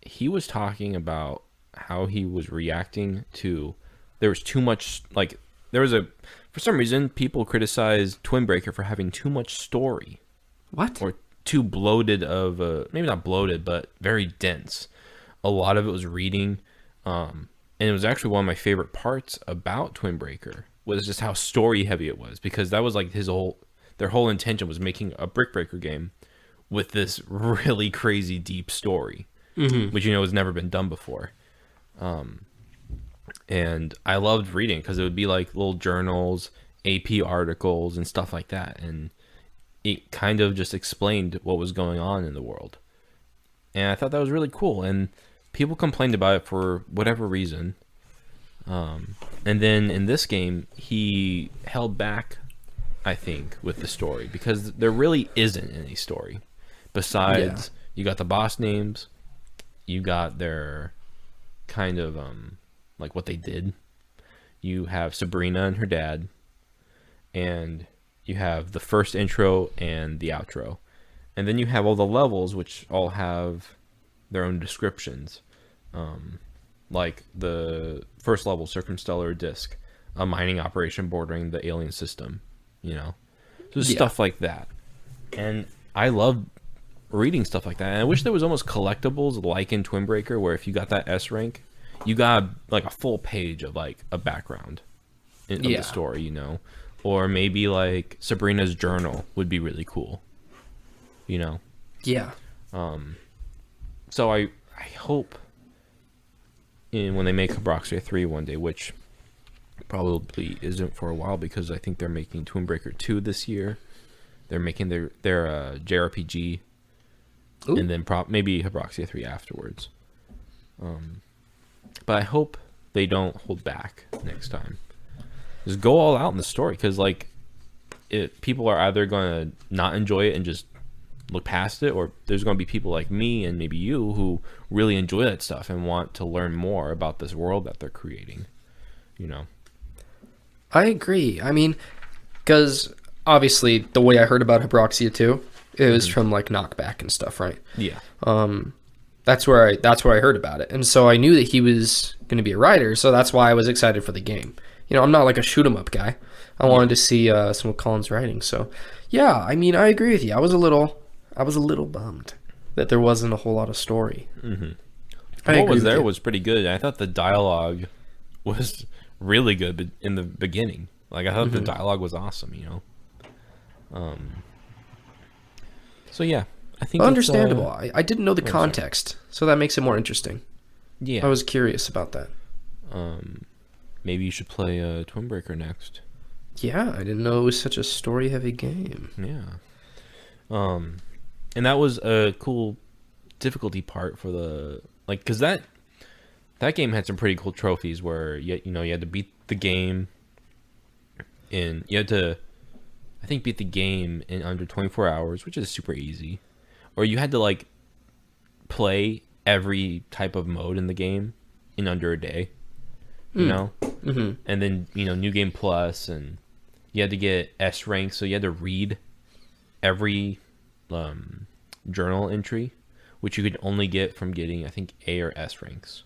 he was talking about how he was reacting to there was too much for some reason people criticized Twin Breaker for having too much story What? or too bloated of maybe not bloated but very dense. A lot of it was reading, and it was actually one of my favorite parts about Twin Breaker was just how story heavy it was, because that was like their whole intention was making a Brick Breaker game with this really crazy deep story, which has never been done before. And I loved reading because it would be like little journals, AP articles, and stuff like that, and it kind of just explained what was going on in the world. And I thought that was really cool, and people complained about it for whatever reason. And then in this game, he held back, I think, with the story, because there really isn't any story. Besides, you got the boss names, you got their kind of, like what they did. You have Sabrina and her dad, and you have the first intro and the outro. And then you have all the levels, which all have their own descriptions. Like the first level, Circumstellar Disk, a mining operation bordering the alien system, So stuff like that. And I love reading stuff like that. And I wish there was almost collectibles like in Twin Breaker, where if you got that S rank, you got like a full page of like a background of the story, Or maybe like Sabrina's journal would be really cool, Yeah. So I hope when they make Habroxia 3 one day, which probably isn't for a while, because I think they're making Twin Breaker 2 this year. They're making their JRPG, Ooh. and then maybe Habroxia 3 afterwards. But I hope they don't hold back next time. Just go all out in the story, because people are either going to not enjoy it and just look past it, or there's going to be people like me and maybe you who really enjoy that stuff and want to learn more about this world that they're creating. I agree. I mean, because obviously the way I heard about Habroxia 2, it was from like Knockback and stuff, right? Yeah. That's where I heard about it, and so I knew that he was going to be a writer, so that's why I was excited for the game. I'm not like a shoot 'em up guy. I wanted to see some of Colin's writing. So, yeah, I mean, I agree with you. I was a little bummed that there wasn't a whole lot of story. What was there was pretty good. I thought the dialogue was really good in the beginning. Like, I thought the dialogue was awesome. So yeah, I think understandable. I didn't know the context, so that makes it more interesting. Yeah, I was curious about that. Maybe you should play Twin Breaker next. Yeah, I didn't know it was such a story-heavy game. Yeah. And that was a cool difficulty part for because that game had some pretty cool trophies where you had to beat the game I think beat the game in under 24 hours, which is super easy. Or you had to like play every type of mode in the game in under a day. And then New Game Plus, and you had to get S rank, so you had to read every journal entry, which you could only get from getting, I think, A or S ranks.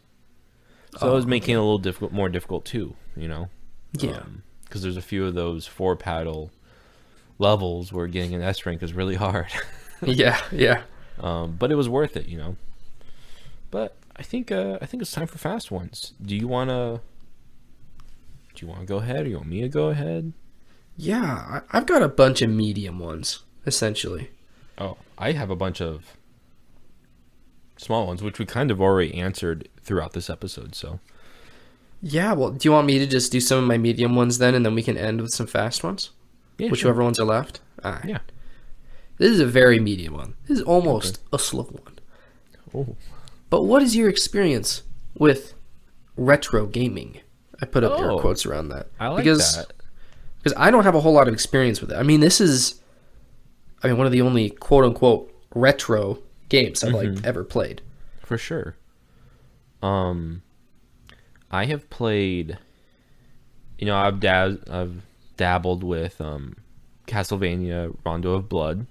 So it was making it a little more difficult too, Yeah. Because there's a few of those 4 paddle levels where getting an S rank is really hard. Yeah. But it was worth it, But I think it's time for fast ones. Do you wanna go ahead, or you want me to go ahead? Yeah, I've got a bunch of medium ones, essentially. Oh, I have a bunch of small ones, which we kind of already answered throughout this episode, so. Yeah, well, do you want me to just do some of my medium ones then, and then we can end with some fast ones? Yeah, whichever ones are left? All right. Yeah. This is a very medium one. This is almost a slow one. Oh. But what is your experience with retro gaming? I put up air quotes around that. I like that. Because I don't have a whole lot of experience with it. I mean, this is one of the only quote-unquote retro games I've ever played. For sure. I have played, I've dabbled with Castlevania Rondo of Blood.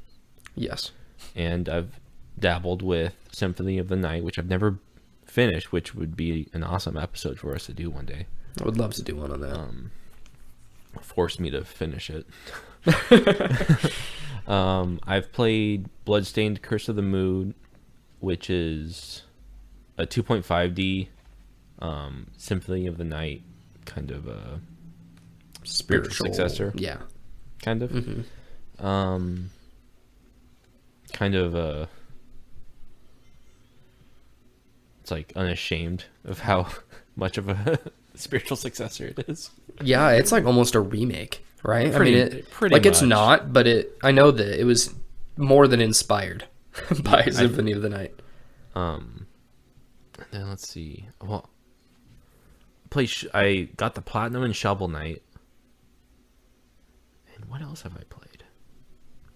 Yes. And I've dabbled with Symphony of the Night, which I've never finished, which would be an awesome episode for us to do one day. I would love to do one on that. Forced me to finish it. I've played Bloodstained Curse of the Moon, which is a 2.5D Symphony of the Night kind of a spiritual successor. Yeah. Kind of. Kind of a... It's like unashamed of how much of a spiritual successor it is. Yeah, it's like almost a remake, right? Pretty like it's much. not, but I know that it was more than inspired by Symphony of the Night. And then let's see. Well, I got the platinum in Shovel Knight. And what else have I played?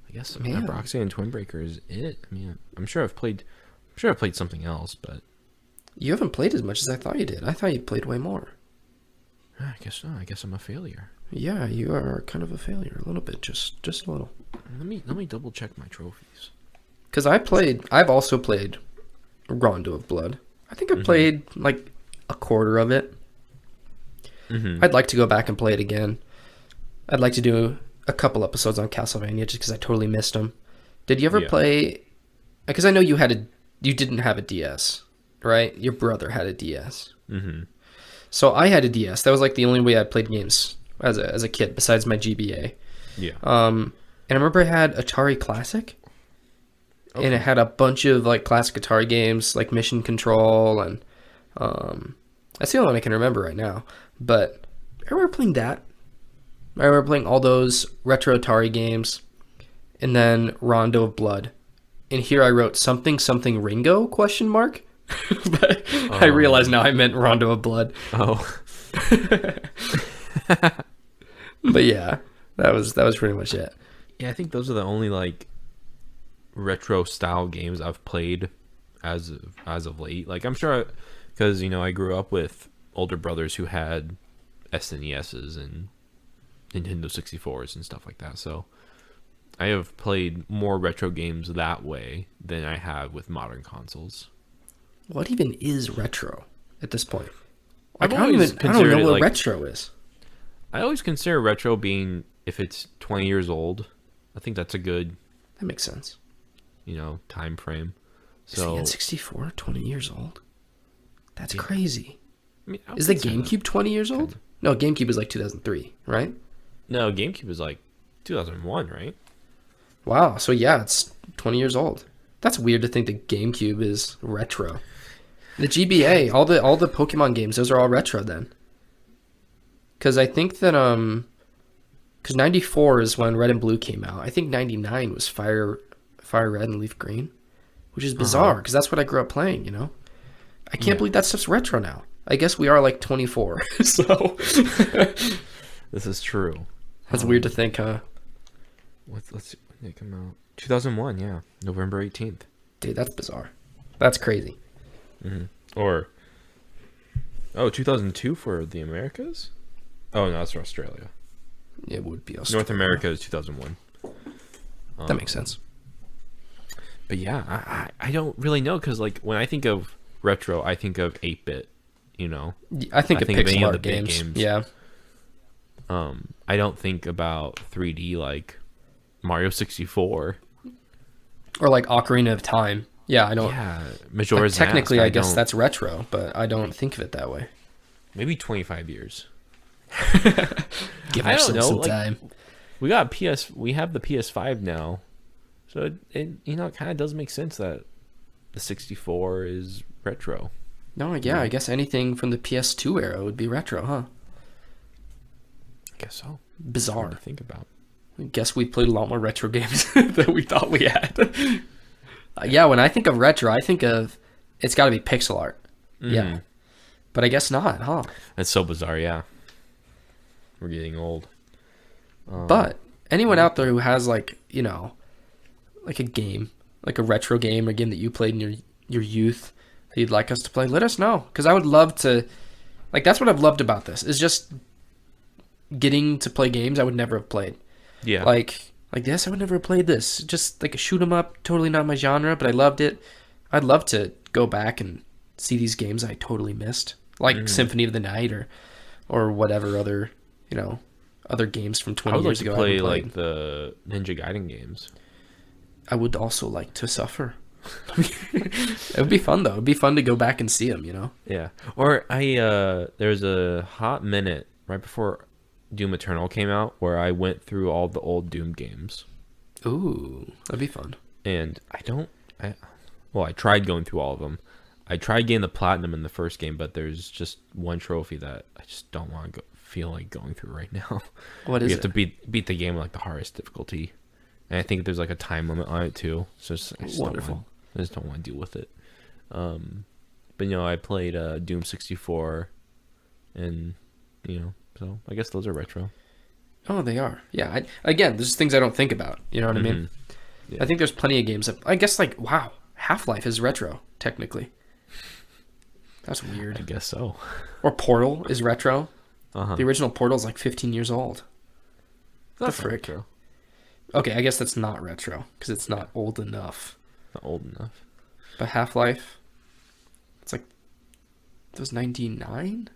I guess Habroxia and Twin Breaker is it. I mean, I'm sure I've played something else, but you haven't played as much as I thought you did. I thought you played way more. I guess not. I guess I'm a failure. Yeah, you are kind of a failure, a little bit, just a little. Let me double check my trophies. Because I've also played Rondo of Blood. I think I played like a quarter of it. I'd like to go back and play it again. I'd like to do a couple episodes on Castlevania just because I totally missed them. Did you ever play? Because I know you didn't have a DS, right? Your brother had a DS. So I had a DS. That was like the only way I played games as a kid besides my GBA. Yeah. And I remember it had Atari Classic. Okay. And it had a bunch of like classic Atari games like Mission Control and that's the only one I can remember right now. But I remember playing that. I remember playing all those retro Atari games and then Rondo of Blood. And here I wrote something Ringo ? But I realize now I meant Rondo of Blood. Oh. But yeah, that was pretty much it. Yeah, I think those are the only like retro style games I've played as of late. Like I'm sure because I grew up with older brothers who had SNESs and Nintendo 64s and stuff like that. So I have played more retro games that way than I have with modern consoles. What even is retro at this point? Like, I don't know what retro is. I always consider retro being if it's 20 years old. I think that's a good... That makes sense. Time frame. So, is the N64 20 years old? That's crazy. I mean, is the GameCube 20 years old? No, GameCube is like 2003, right? No, GameCube is like 2001, right? Wow, so yeah, it's 20 years old. That's weird to think the GameCube is retro. The GBA, all the Pokemon games, those are all retro then. Because I think that because 94 is when Red and Blue came out. I think 99 was Fire Red and Leaf Green, which is bizarre because that's what I grew up playing. I can't believe that stuff's retro now. I guess we are like 24, so this is true. That's weird to think, huh? Let's see when they come out. 2001, yeah, November 18th. Dude, that's bizarre. That's crazy. Or 2002 for the Americas. Oh no, that's for Australia. It would be Australia. North America is 2001. That makes sense. But yeah, I don't really know because like when I think of retro, I think of 8-bit. I think of any of the games. big games. Yeah. I don't think about 3D like Mario 64 or like Ocarina of Time. Yeah, I don't. Yeah, Majora's Mask. Technically, I guess that's retro, but I don't think of it that way. Maybe 25 years. Give ourselves some time. We have the PS5 now, so it kind of does make sense that the 64 is retro. No, yeah, I guess anything from the PS2 era would be retro, huh? I guess so. Bizarre to think about. I guess we played a lot more retro games than we thought we had. Yeah, when I think of retro, I think of it's got to be pixel art. Yeah, but I guess not, huh? That's so bizarre. Yeah, we're getting old. But anyone out there who has like a game, like a retro game or a game that you played in your youth that you'd like us to play, let us know because I would love to. Like that's what I've loved about this is just getting to play games I would never have played. Yeah. Like Like, yes, I would never have played this. Just like a shoot 'em up, totally not my genre, but I loved it. I'd love to go back and see these games I totally missed, like Symphony of the Night or whatever other, other games from 20 years ago. I would like to play like the Ninja Gaiden games. I would also like to suffer. It would be fun though. It'd be fun to go back and see them, Yeah. Or there's a hot minute right before Doom Eternal came out where I went through all the old Doom games. Ooh, that'd be fun. And I tried going through all of them. I tried getting the platinum in the first game, but there's just one trophy that I just don't want to feel like going through right now. What is it? You have to beat the game with like the hardest difficulty. And I think there's like a time limit on it too. So I just don't want to deal with it. But I played Doom 64 and so I guess those are retro. Oh, they are. Yeah. Again, there's things I don't think about. You know what I mean? Yeah. I think there's plenty of games that I guess like, wow, Half-Life is retro, technically. That's weird. I guess so. Or Portal is retro. Uh-huh. The original Portal's like 15 years old. That's the frick? Retro. Okay, I guess that's not retro because it's not old enough. Not old enough. But Half-Life, it's like, it was 99?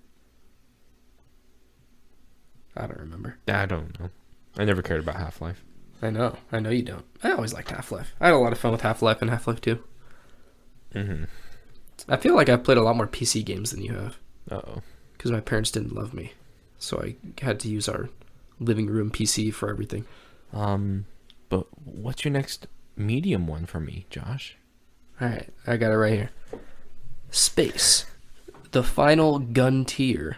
I don't remember. I don't know. I never cared about Half-Life. I know you don't. I always liked Half-Life. I had a lot of fun with Half-Life and Half-Life 2. Mm-hmm. I feel like I've played a lot more PC games than you have. Uh-oh. Because my parents didn't love me. So I had to use our living room PC for everything. But what's your next medium one for me, Josh? All right, I got it right here. Space. The Final Gun Tier.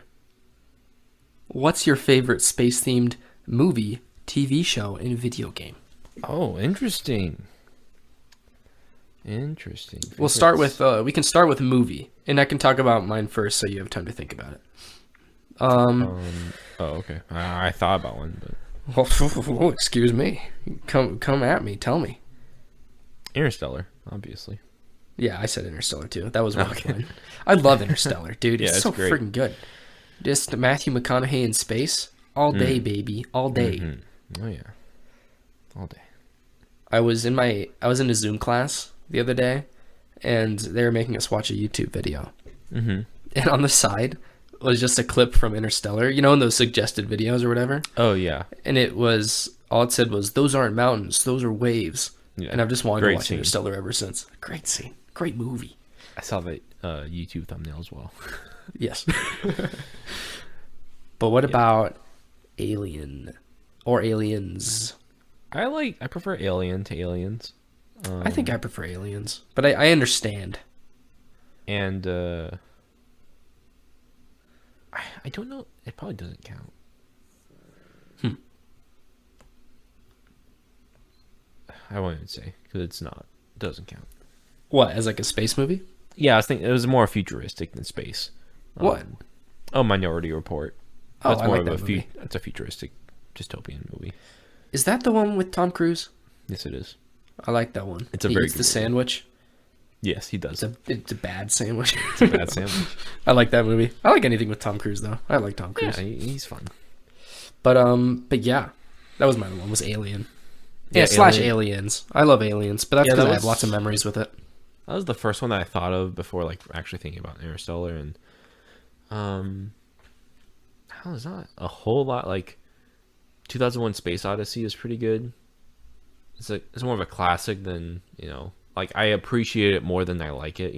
What's your favorite space-themed movie, TV show, and video game? Oh, interesting. We'll start with we can start with movie, and I can talk about mine first, so you have time to think about it. Oh, okay. I thought about one, but well, excuse me. Come at me. Tell me. Interstellar, obviously. Yeah, I said Interstellar too. That was one of mine. I love Interstellar, dude. Yeah, it's so freaking good. Just Matthew McConaughey in space all day, baby, all day. Mm-hmm. Oh yeah, all day. I was in a Zoom class the other day, and they were making us watch a YouTube video. Mm-hmm. And on the side was just a clip from Interstellar, in those suggested videos or whatever. Oh yeah. And all it said was, "Those aren't mountains, those are waves." Yeah. And I've just wanted to watch Interstellar ever since. Great scene, great movie. I saw the YouTube thumbnail as well. Yes. But what about Alien or Aliens? I prefer Alien to Aliens. I think I prefer Aliens, but I understand. And I don't know. It probably doesn't count. I won't even say because it's not. It doesn't count. What, as like a space movie? Yeah, I was thinking it was more futuristic than space. What? Minority Report. That's more of a movie. It's a futuristic dystopian movie. Is that the one with Tom Cruise? Yes, it is. I like that one. It's a very eats good the sandwich. Yes, he does. It's a bad sandwich. It's a bad sandwich. I like that movie. I like anything with Tom Cruise though. I like Tom Cruise. Yeah, he's fun. But yeah, that was my other one. Was Alien. Yeah, / Aliens. I love Aliens, but that's because I have lots of memories with it. That was the first one that I thought of before, actually thinking about Interstellar, and how is that a whole lot? 2001: Space Odyssey is pretty good. It's more of a classic than I appreciate it more than I like it.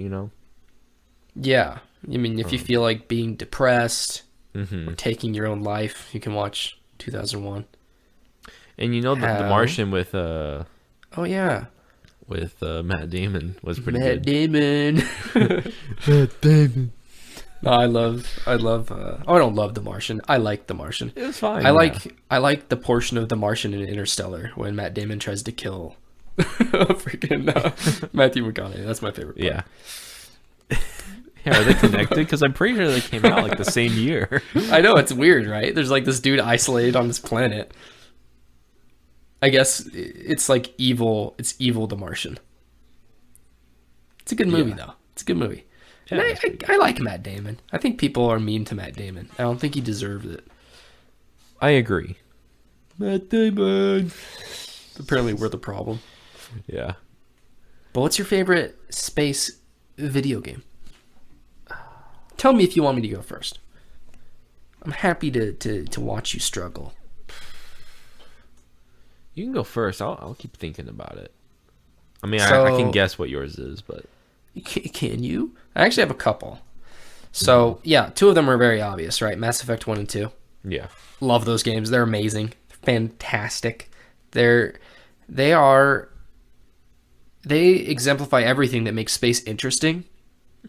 Yeah, I mean, if you feel like being depressed mm-hmm. or taking your own life, you can watch 2001. And the Martian with oh yeah, with Matt Damon was pretty good. Matt Damon. No, I don't love The Martian. I like The Martian. It was fine. I like the portion of The Martian in Interstellar when Matt Damon tries to kill freaking Matthew McConaughey. That's my favorite part. Yeah. Yeah, are they connected? Because I'm pretty sure they came out the same year. I know, it's weird, right? There's this dude isolated on this planet. I guess it's evil. It's evil, The Martian. It's a good movie, though. It's a good movie. Yeah, and I like Matt Damon. I think people are mean to Matt Damon. I don't think he deserves it. I agree. Matt Damon. Apparently, we're the problem. Yeah. But what's your favorite space video game? Tell me if you want me to go first. I'm happy to watch you struggle. You can go first. I'll keep thinking about it. I mean, So- I can guess what yours is, but Can you? I actually have a couple. So, yeah, two of them are very obvious, right? Mass Effect 1 and 2. yeah. Love those games. They're amazing. Fantastic. They exemplify everything that makes space interesting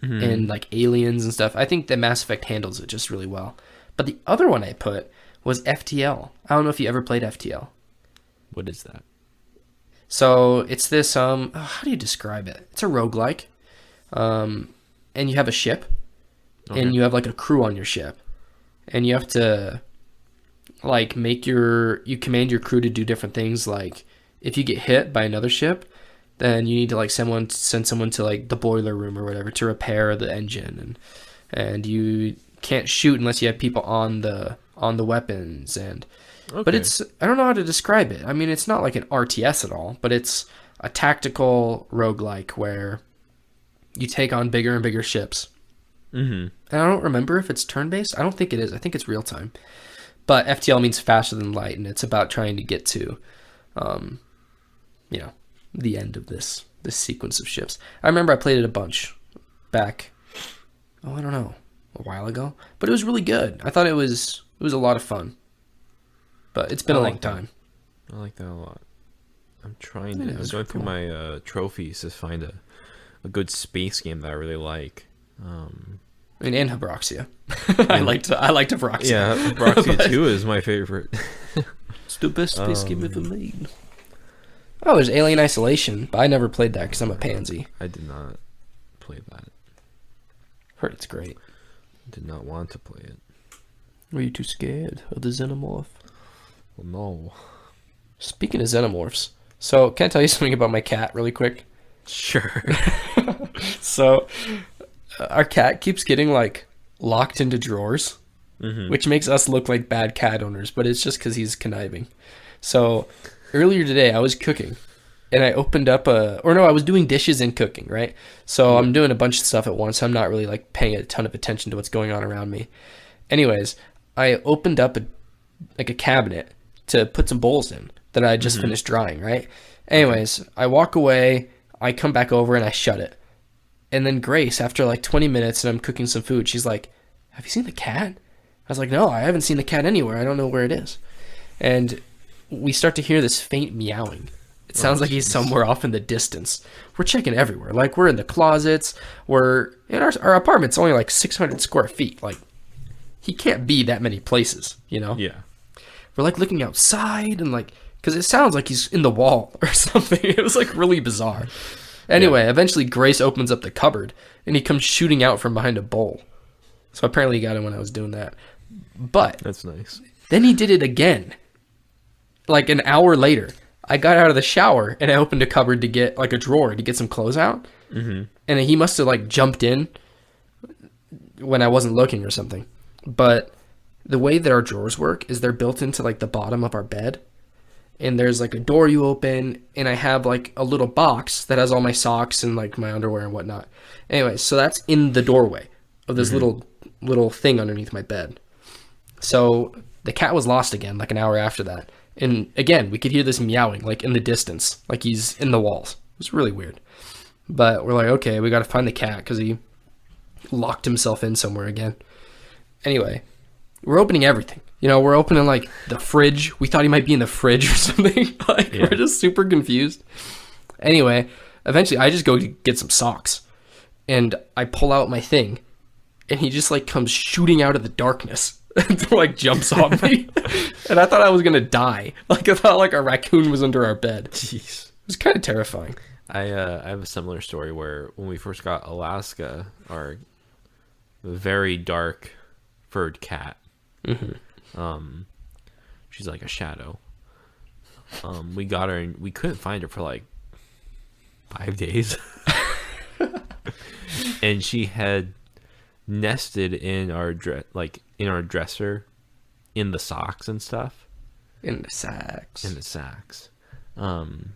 and like aliens and stuff. I think that Mass Effect handles it just really well. But the other one I put was FTL. I don't know if you ever played FTL. What is that? So it's this how do you describe it? It's a roguelike. And you have a ship and you have like a crew on your ship. And you have to like you command your crew to do different things. Like if you get hit by another ship, then you need to like send someone to like the boiler room or whatever to repair the engine, and you can't shoot unless you have people on the weapons. And but I don't know how to describe it. I mean, it's not like an RTS at all, but it's a tactical roguelike where you take on bigger and bigger ships. And I don't remember if it's turn-based. I don't think it is. I think it's real-time. But FTL means faster than light, and it's about trying to get to, the end of this sequence of ships. I remember I played it a bunch back, I don't know, a while ago. But it was really good. I thought it was a lot of fun. But it's been a long time. I like that a lot. I'm trying to. Yeah, I'm it's going cool. through my trophies to find a good space game that I really like. I mean, and Habroxia. I liked Habroxia. Yeah, Habroxia But 2 is my favorite. it's the best space game ever made. Oh, there's Alien Isolation, but I never played that because I'm a pansy. I did not play that. Heard it's great. Did not want to play it. Were you too scared of the xenomorph? Well, no. Speaking of xenomorphs, so can I tell you something about my cat really quick? Sure. So, our cat keeps getting like locked into drawers, which makes us look like bad cat owners, but it's just because he's conniving. So, earlier today I was cooking, and I opened up I was doing dishes and cooking, right? So I'm doing a bunch of stuff at once. I'm not really like paying a ton of attention to what's going on around me. Anyways, I opened up a cabinet to put some bowls in that I just finished drying, right? Anyways, I walk away, I come back over and I shut it. And then Grace, after like 20 minutes and I'm cooking some food, she's like, "Have you seen the cat?" I was like, "No, I haven't seen the cat anywhere. I don't know where it is." And we start to hear this faint meowing. It sounds like he's somewhere off in the distance. We're checking everywhere. Like, we're in the closets. We're in our apartment's only like 600 square feet. Like, he can't be that many places, you know? Yeah. We're like looking outside and like, because it sounds like he's in the wall or something. It was like really bizarre. Anyway, eventually Grace opens up the cupboard and he comes shooting out from behind a bowl. So apparently he got it when I was doing that. But That's nice. then he did it again. Like an hour later, I got out of the shower and I opened a cupboard to get like a drawer to get some clothes out. And he must have like jumped in when I wasn't looking or something. But the way that our drawers work is they're built into like the bottom of our bed. And there's like a door you open, and I have like a little box that has all my socks and like my underwear and whatnot. Anyway, so that's in the doorway of this little thing underneath my bed. So the cat was lost again, like an hour after that. And again, we could hear this meowing, like in the distance, like he's in the walls. It was really weird. But we're like, okay, we got to find the cat because he locked himself in somewhere again. Anyway, we're opening everything. You know, we're opening like the fridge. We thought he might be in the fridge or something. We're just super confused. Anyway, eventually I just go to get some socks. And I pull out my thing. And he just like comes shooting out of the darkness. And like jumps on me. And I thought I was going to die. Like I thought like a raccoon was under our bed. Jeez. It was kind of terrifying. I have a similar story where when we first got Alaska, our very dark furred cat, she's like a shadow. We got her and we couldn't find her for like 5 days. And she had nested in our dresser in the socks and stuff. In the sacks. Um,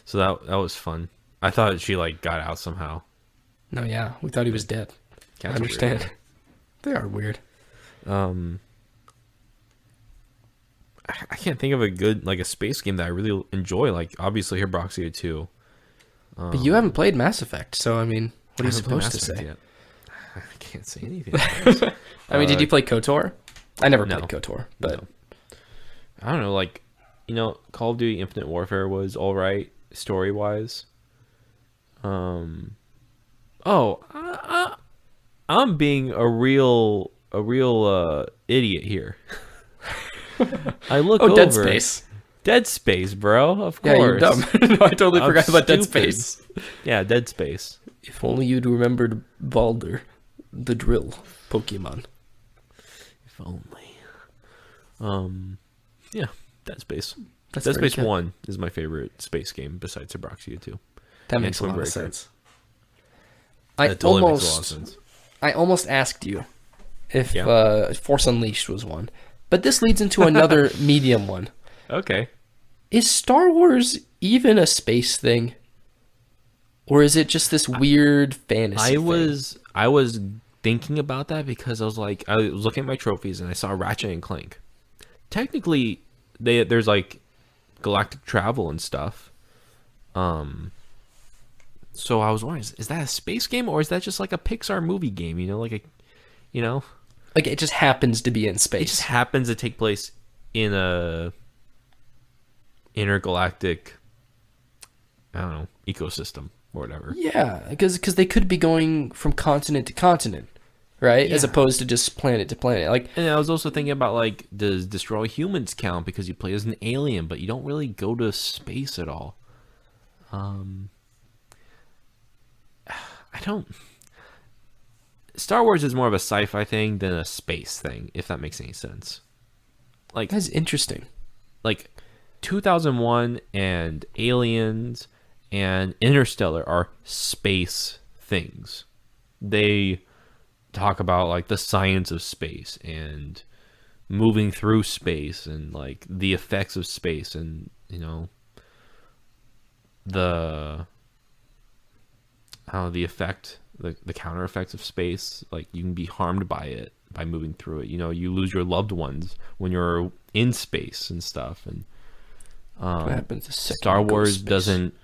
so that was fun. I thought she like got out somehow. No, yeah, we thought he was dead. I Cats are understand. weird. They are weird. I can't think of a good like a space game that I really enjoy. Like obviously Habroxia 2. But you haven't played Mass Effect, so I mean, what are you supposed to say? Yet. I can't say anything. I mean, did you play KOTOR? I never no. played KOTOR, but No. I don't know. Like, Call of Duty Infinite Warfare was all right story wise. I'm being a real idiot here. I look over Dead Space. Dead Space, bro. Of course. Yeah, you're dumb. No, I totally I'm forgot about Dead stupid. Space. Yeah, Dead Space. If only you'd remembered Baldur, the drill Pokemon. If only. Yeah, Dead Space. That's Dead very Space good. 1 is my favorite space game besides Habroxia 2. That And makes a lot of Twin Breaker. sense. That totally makes a lot of sense. I almost asked you if Yeah. Force Unleashed was one, but this leads into another medium one. Okay. Is Star Wars even a space thing, or is it just this weird fantasy? I was thinking about that because I was looking at my trophies and I saw Ratchet and Clank. Technically, there's like galactic travel and stuff. So I was wondering, is that a space game or is that just like a Pixar movie game? Like Like it just happens to be in space. it just happens to take place in a intergalactic, I don't know, ecosystem or whatever. Yeah, because they could be going from continent to continent, right? As Yeah. opposed to just planet to planet. Like, And I was also thinking about like, does Destroy Humans count because you play as an alien, but you don't really go to space at all. I don't. Star Wars is more of a sci-fi thing than a space thing, if that makes any sense. Like, that's interesting. like 2001 and Aliens and Interstellar are space things. They talk about like the science of space and moving through space and like the effects of space and the the counter effects of space. Like you can be harmed by it by moving through it. You lose your loved ones when you're in space and stuff. And What happens? Star Wars doesn't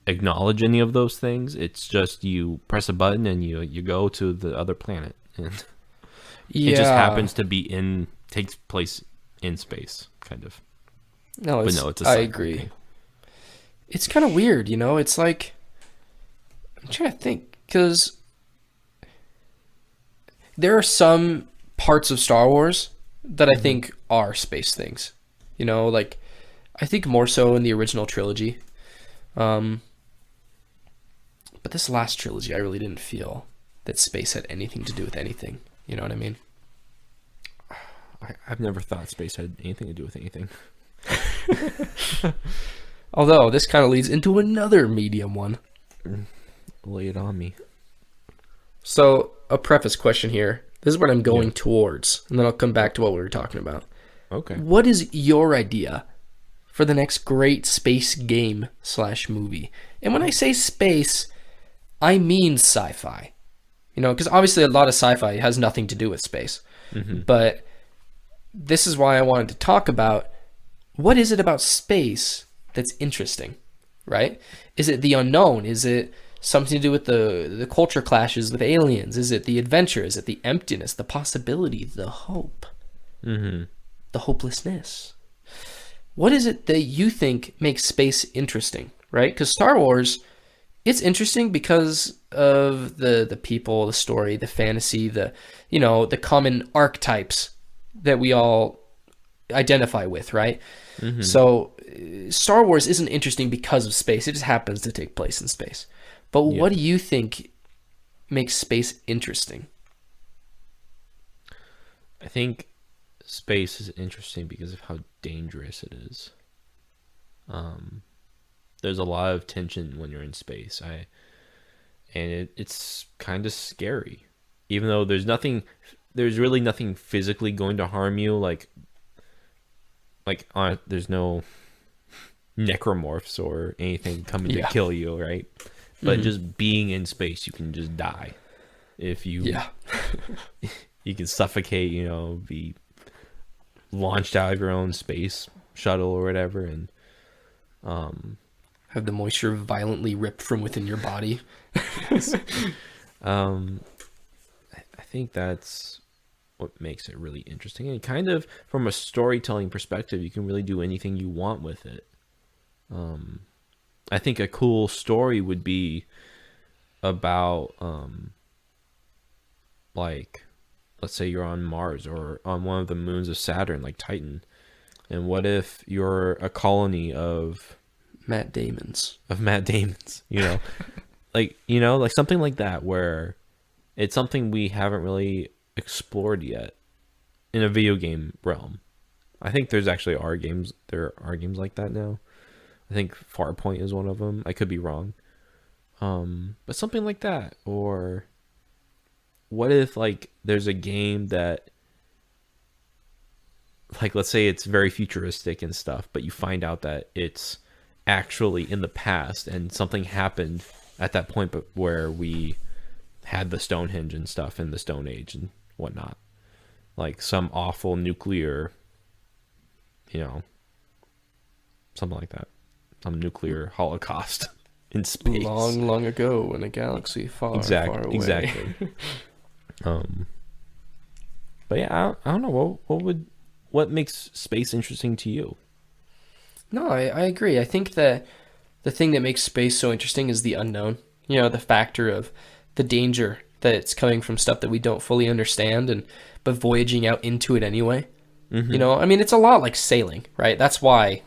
acknowledge any of those things. It's just you press a button and you go to the other planet, and Yeah. it just happens to takes place in space, kind of. No, But it's, no, it's a I sci-fi agree. thing. It's kind of weird, It's like I'm trying to think because there are some parts of Star Wars that I think are space things. Like I think more so in the original trilogy. But this last trilogy, I really didn't feel that space had anything to do with anything. You know what I mean? I've never thought space had anything to do with anything. Although this kind of leads into another medium one. Lay it on me. So a preface question here. This is what I'm going towards, and then I'll come back to what we were talking about. Okay. What is your idea for the next great space game / movie? And when I say space, I mean sci-fi. Because obviously a lot of sci-fi has nothing to do with space. Mm-hmm. But this is why I wanted to talk about what is it about space that's interesting, right? Is it the unknown? Is it something to do with the culture clashes with aliens? Is it the adventure? Is it the emptiness, the possibility, the hope, the hopelessness? What is it that you think makes space interesting, right? Because Star Wars, it's interesting because of the people, the story, the fantasy, the common archetypes that we all identify with, right? Mm-hmm. So Star Wars isn't interesting because of space. It just happens to take place in space. But what do you think makes space interesting? I think space is interesting because of how dangerous it is. There's a lot of tension when you're in space. It's kind of scary, even though there's really nothing physically going to harm you. There's no necromorphs or anything coming to kill you, right? But just being in space, you can just die. If you you can suffocate, be launched out of your own space shuttle or whatever, and have the moisture violently ripped from within your body. I think that's what makes it really interesting, and kind of from a storytelling perspective, you can really do anything you want with it. I think a cool story would be about like, let's say you're on Mars or on one of the moons of Saturn, like Titan, and what if you're a colony of Matt Damon's, like something like that, where it's something we haven't really explored yet in a video game realm. I think there are games like that now. I think Farpoint is one of them. I could be wrong. But something like that. Or what if like there's a game that, like, let's say it's very futuristic and stuff, but you find out that it's actually in the past and something happened at that point, but where we had the Stonehenge and stuff in the Stone Age and whatnot. Like some awful nuclear, something like that. Some nuclear holocaust in space. Long, long ago in a galaxy far, far away. Exactly. But yeah, I don't know. What makes space interesting to you? No, I agree. I think that the thing that makes space so interesting is the unknown. The factor of the danger that's coming from stuff that we don't fully understand, but voyaging out into it anyway. Mm-hmm. It's a lot like sailing, right? That's why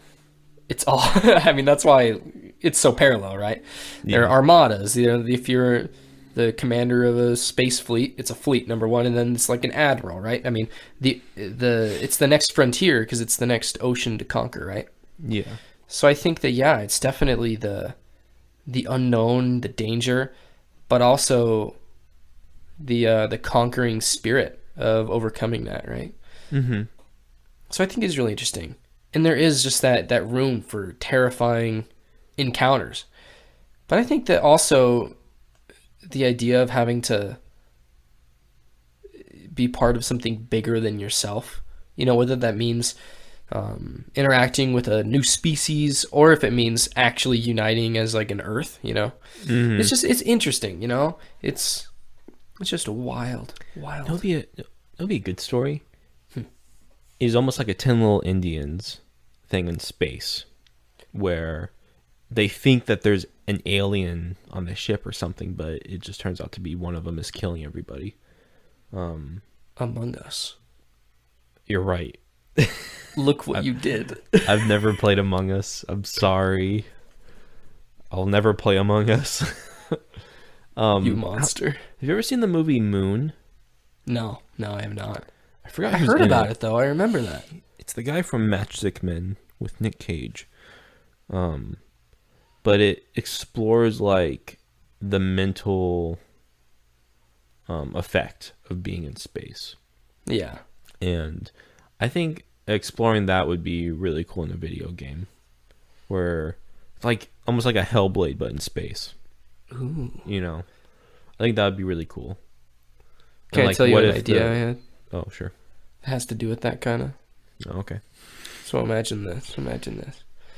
it's all. That's why it's so parallel, right? Yeah. There are armadas. If you're the commander of a space fleet, it's a fleet, number one, and then it's like an admiral, right? It's the next frontier because it's the next ocean to conquer, right? Yeah. So I think that it's definitely the unknown, the danger, but also the conquering spirit of overcoming that, right? Mm-hmm. So I think it's really interesting. And there is just that room for terrifying encounters. But I think that also the idea of having to be part of something bigger than yourself, whether that means interacting with a new species or if it means actually uniting as like an Earth, Mm-hmm. it's interesting, it's just a wild. It'll be a good story. It's almost like a 10 Little Indians thing in space, where they think that there's an alien on the ship or something, but it just turns out to be one of them is killing everybody. Among Us. You're right. Look what you did. I've never played Among Us. I'm sorry. I'll never play Among Us. You monster. Have you ever seen the movie Moon? No, I have not. I forgot. I heard about it though. I remember that. It's the guy from Matchstick Men with Nick Cage. But it explores like the mental effect of being in space. Yeah. And I think exploring that would be really cool in a video game, where like almost like a Hellblade but in space. Ooh. I think that would be really cool. Can I tell you an idea I had? Oh, sure. It has to do with that kind of. Oh, okay. So imagine this.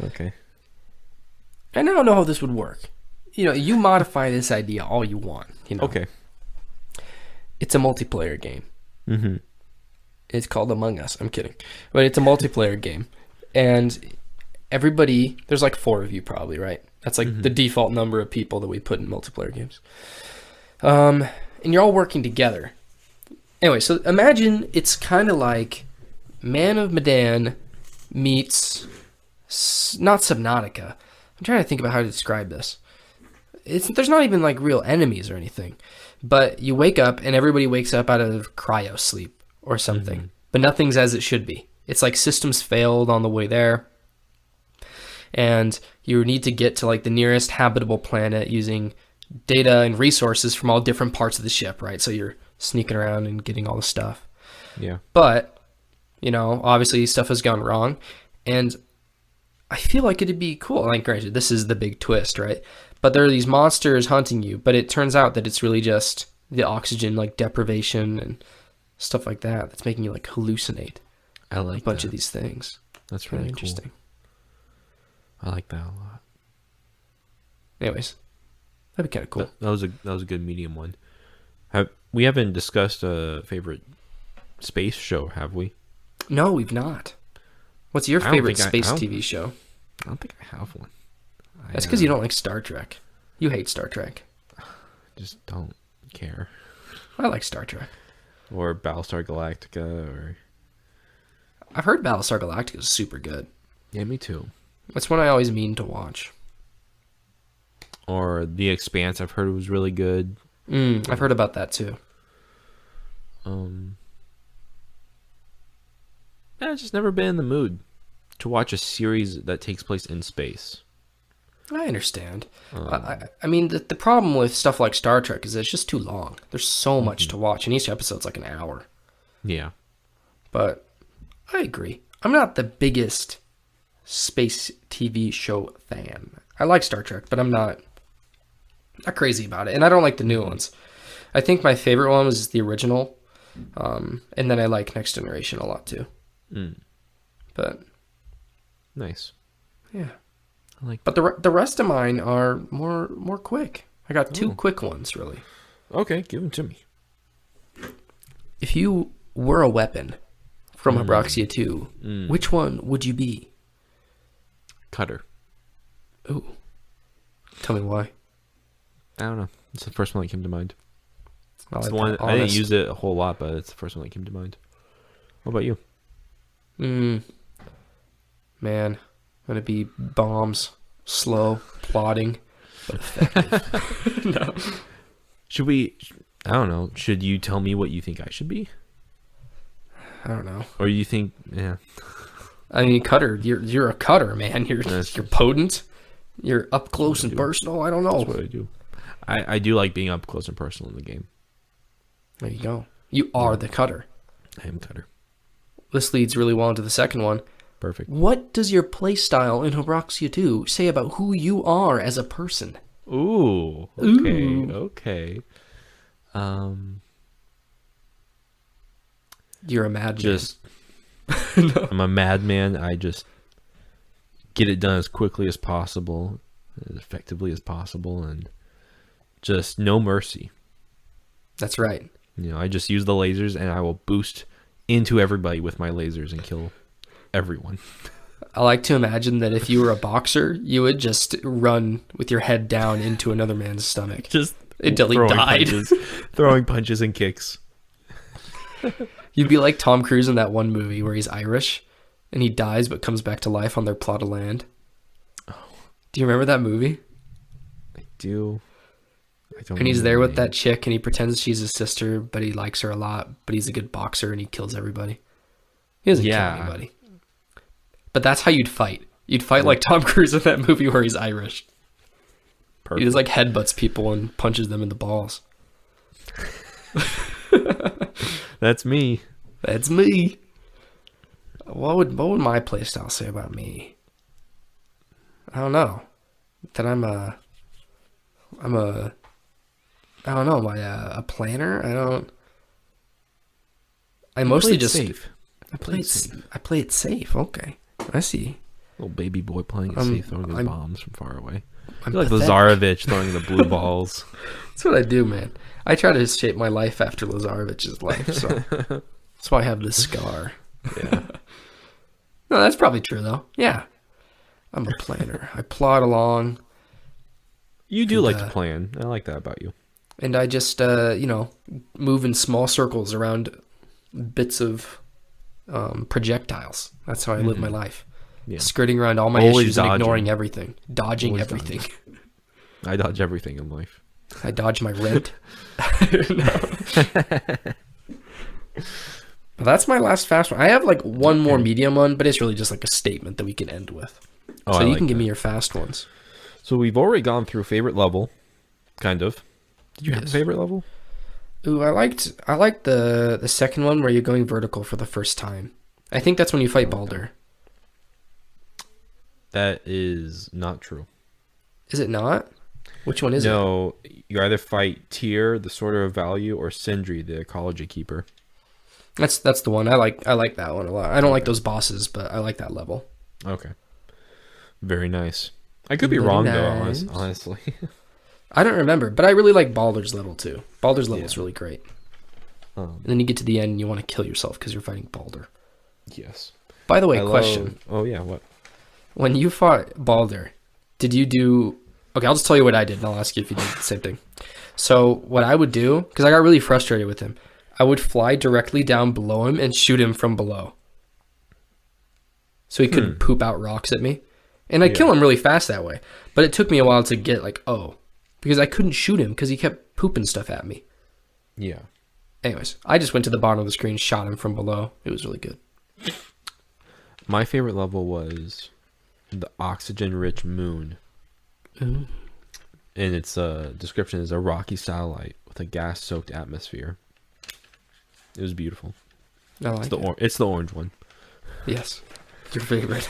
Okay. And I don't know how this would work. You modify this idea all you want. Okay. It's a multiplayer game. Mm-hmm. It's called Among Us. I'm kidding. But it's a multiplayer game. And everybody, there's like 4 of you probably, right? That's like the default number of people that we put in multiplayer games. And you're all working together. Anyway, so imagine it's kind of like Man of Medan meets, not Subnautica. I'm trying to think about how to describe this. There's not even like real enemies or anything. But you wake up and everybody wakes up out of cryo sleep or something. Mm-hmm. But nothing's as it should be. It's like systems failed on the way there. And you need to get to like the nearest habitable planet using data and resources from all different parts of the ship, right? So you're sneaking around and getting all the stuff. Yeah. But, obviously stuff has gone wrong. And I feel like it'd be cool. Like, granted, this is the big twist, right? But there are these monsters hunting you, but it turns out that it's really just the oxygen, like, deprivation and stuff like that that's making you, like, hallucinate I like a bunch that. of these things. That's really interesting. Cool. I like that a lot. Anyways, that'd be kind of cool. That was a good medium one. We haven't discussed a favorite space show, have we? No, we've not. What's your I don't favorite think space TV show? I don't think I have one. That's because you don't like Star Trek. You hate Star Trek. Just don't care. I like Star Trek. Or Battlestar Galactica, or I've heard Battlestar Galactica is super good. yeah, me too. That's one I always mean to watch. Or The Expanse, I've heard it was really good. I've heard about that too. I've just never been in the mood to watch a series that takes place in space. I understand. I mean, the problem with stuff like Star Trek is that it's just too long. There's so much to watch, and each episode's like an hour. Yeah. But I agree. I'm not the biggest space TV show fan. I like Star Trek, but I'm not crazy about it. And I don't like the new ones. I think my favorite one was the original. And then I like Next Generation a lot too. But Nice. yeah. I like But the rest of mine are more quick. I got two quick ones, really. Okay, give them to me. If you were a weapon from Habroxia 2, which one would you be? Cutter. Ooh. Tell me why. I don't know. It's the first one that came to mind. I It's like the one that. I didn't Honest. use it a whole lot, but it's the first one that came to mind. What about you? Man, I'm gonna be bombs, slow, plodding, but effective. No. Should we? I don't know. Should you tell me what you think I should be, I don't know. or you think? Yeah. I mean, cutter. You're a cutter, man. You're That's- potent. You're up close and do. personal. I don't know. That's what I do. I do like being up close and personal in the game. There you go. You are the cutter. I am Cutter. This leads really well into the second one. Perfect. What does your playstyle in Habroxia 2 say about who you are as a person? Ooh. Okay. Ooh. Okay. You're a madman. Just. I'm a madman. I just get it done as quickly as possible, as effectively as possible, and just no mercy. That's right. You know, I just use the lasers and I will boost into everybody with my lasers and kill everyone. I like to imagine that if you were a boxer, you would just run with your head down into another man's stomach. Just Until he throwing died. punches, throwing punches and kicks. You'd be like Tom Cruise in that one movie where he's Irish and he dies but comes back to life on their plot of land. Do you remember that movie? I do. I don't. And he's remember there the with name. that chick and he pretends she's his sister, but he likes her a lot, but he's a good boxer and he kills everybody. He doesn't kill anybody. But that's how you'd fight. You'd fight like Tom Cruise in that movie where he's Irish. Perfect. He just like headbutts people and punches them in the balls. That's me. That's me. What would my playstyle say about me? I don't know. That I'm a I don't know, am I a planner? I mostly just safe. I play it safe. Okay. I see. Little baby boy playing it safe, throwing his bombs from far away. I'm You're like pathetic. Lazarevic throwing the blue balls. That's what I do, man. I try to shape my life after Lazarevich's life, so that's why I have this scar. Yeah. No, that's probably true though. Yeah. I'm a planner. I plod along You do like to plan. I like that about you. and I just move in small circles around bits of projectiles. That's how I live my life. Yeah. Skirting around all my Always issues and dodging. ignoring everything. Dodging Always everything. I dodge everything in life. I dodge my rent. But that's my last fast one. I have like one more medium one, but it's really just like a statement that we can end with. Oh, So I you like can give that. me your fast ones. So we've already gone through favorite level, kind of. Did you have a Yes. favorite level? Ooh, I liked the second one where you're going vertical for the first time. I think that's when you fight Baldur. That is not true. Is it not? Which one is it? No, you either fight Tyr, the Sorter of Value, or Sindri, the Ecology Keeper. That's the one. I like that one a lot. I don't like those bosses, but I like that level. Okay. Very nice. I could be Very wrong, nice. though, honestly. I don't remember, but I really like Baldur's level too. Baldur's level is really great. And then you get to the end and you want to kill yourself because you're fighting Baldur. Yes. By the way, question. Oh, yeah, what? When you fought Baldur, did you do... Okay, I'll just tell you what I did, and I'll ask you if you did the same thing. So what I would do, because I got really frustrated with him, I would fly directly down below him and shoot him from below. So he couldn't poop out rocks at me. And I'd kill him really fast that way. But it took me a while to get like, because I couldn't shoot him because he kept pooping stuff at me. Yeah. Anyways, I just went to the bottom of the screen, shot him from below. It was really good. My favorite level was the oxygen-rich moon. Ooh. And its description is a rocky satellite with a gas-soaked atmosphere. It was beautiful. I like it. It's the orange one. Yes. Your favorite.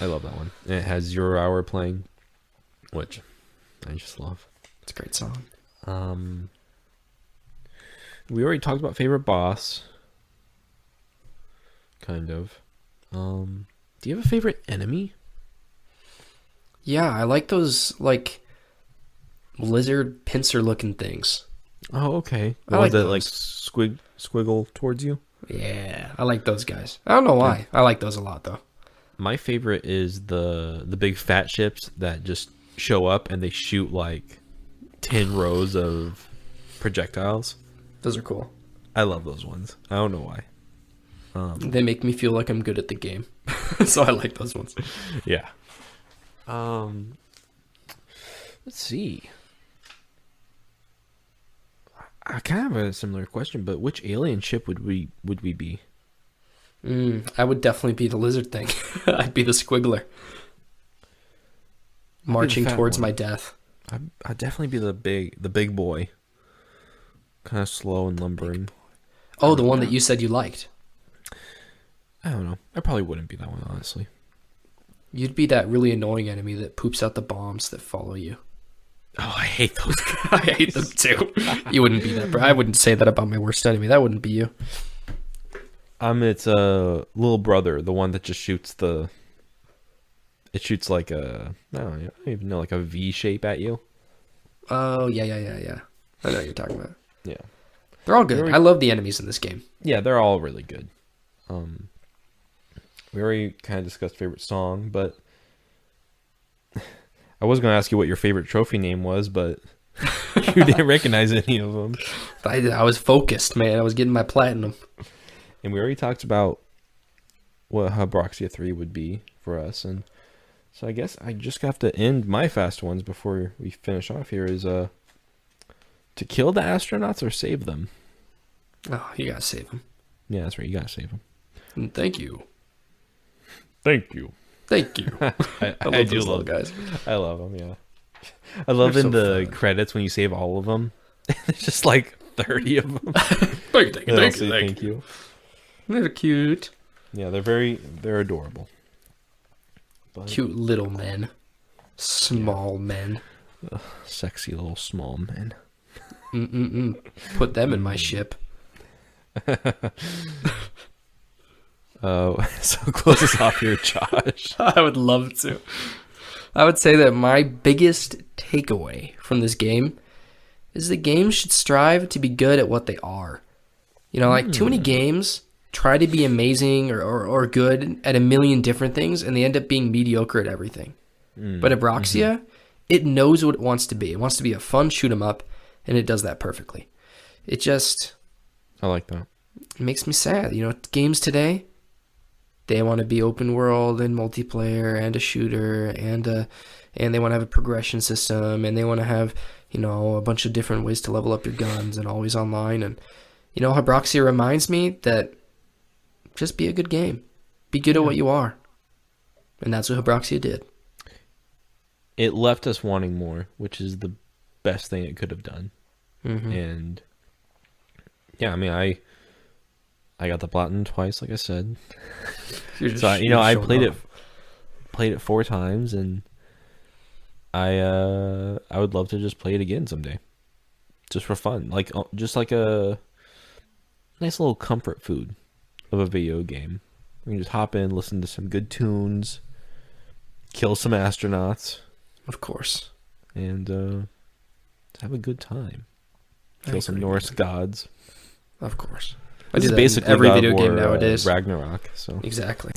I love that one. And it has 0 Hour playing, which I just love. It's a great song. We already talked about favorite boss. Kind of. Do you have a favorite enemy? Yeah, I like those like lizard pincer looking things. Oh, okay. I like that those. like squiggle towards you? Yeah, I like those guys. I don't know why. I like those a lot though. My favorite is the big fat ships that just show up and they shoot like 10 rows of projectiles. Those are cool. I love those ones. I don't know why. They make me feel like I'm good at the game. So I like those ones. Yeah. Let's see. I kind of have a similar question, but which alien ship would we be? I would definitely be the lizard thing. I'd be the squiggler. Marching towards my death. I'd definitely be the big boy. Kind of slow and lumbering. Oh, the one that you said you liked. I don't know. I probably wouldn't be that one, honestly. You'd be that really annoying enemy that poops out the bombs that follow you. Oh, I hate those guys. I hate them too. You wouldn't be that. I wouldn't say that about my worst enemy. That wouldn't be you. It's a little brother, the one that just shoots it shoots like I don't even know, like a V shape at you. Oh, yeah. I know what you're talking about. Yeah. They're all good. I love the enemies in this game. Yeah, they're all really good. We already kind of discussed favorite song, but I was going to ask you what your favorite trophy name was, but you didn't recognize any of them. I was focused, man. I was getting my platinum. And we already talked about what Habroxia 3 would be for us, and so I guess I just have to end my fast ones before we finish off here is to kill the astronauts or save them. Oh, you gotta save them. Yeah, that's right. You gotta save them. Thank you. Thank you. Thank you. I do love guys. I love them. Yeah, I love They're in so the fun. credits when you save all of them. There's just like 30 of them. Thank you. They're cute. Yeah, they're adorable. But, Cute little men. Small men. sexy little small men. Put them in my ship. So close us off here, Josh. I would love to. I would say that my biggest takeaway from this game is the games should strive to be good at what they are. You know, like too many games try to be amazing or good at a million different things, and they end up being mediocre at everything. But Habroxia, it knows what it wants to be. It wants to be a fun shoot 'em up, and it does that perfectly. It just I like that. makes me sad. You know, games today, they want to be open world and multiplayer and a shooter and they want to have a progression system and they want to have, you know, a bunch of different ways to level up your guns and always online. And, you know, Habroxia reminds me that just be a good game. Be good at what you are. And that's what Habroxia did. It left us wanting more, which is the best thing it could have done. And yeah, I mean, I got the platinum twice, like I said. So I played it played it 4 times, and I would love to just play it again someday, just for fun, like just like a nice little comfort food of a video game. We can just hop in, listen to some good tunes, kill some astronauts, Of course. and have a good time. Kill some Norse gods. Of course. This is basically every God video War, game nowadays. Ragnarok. So Exactly.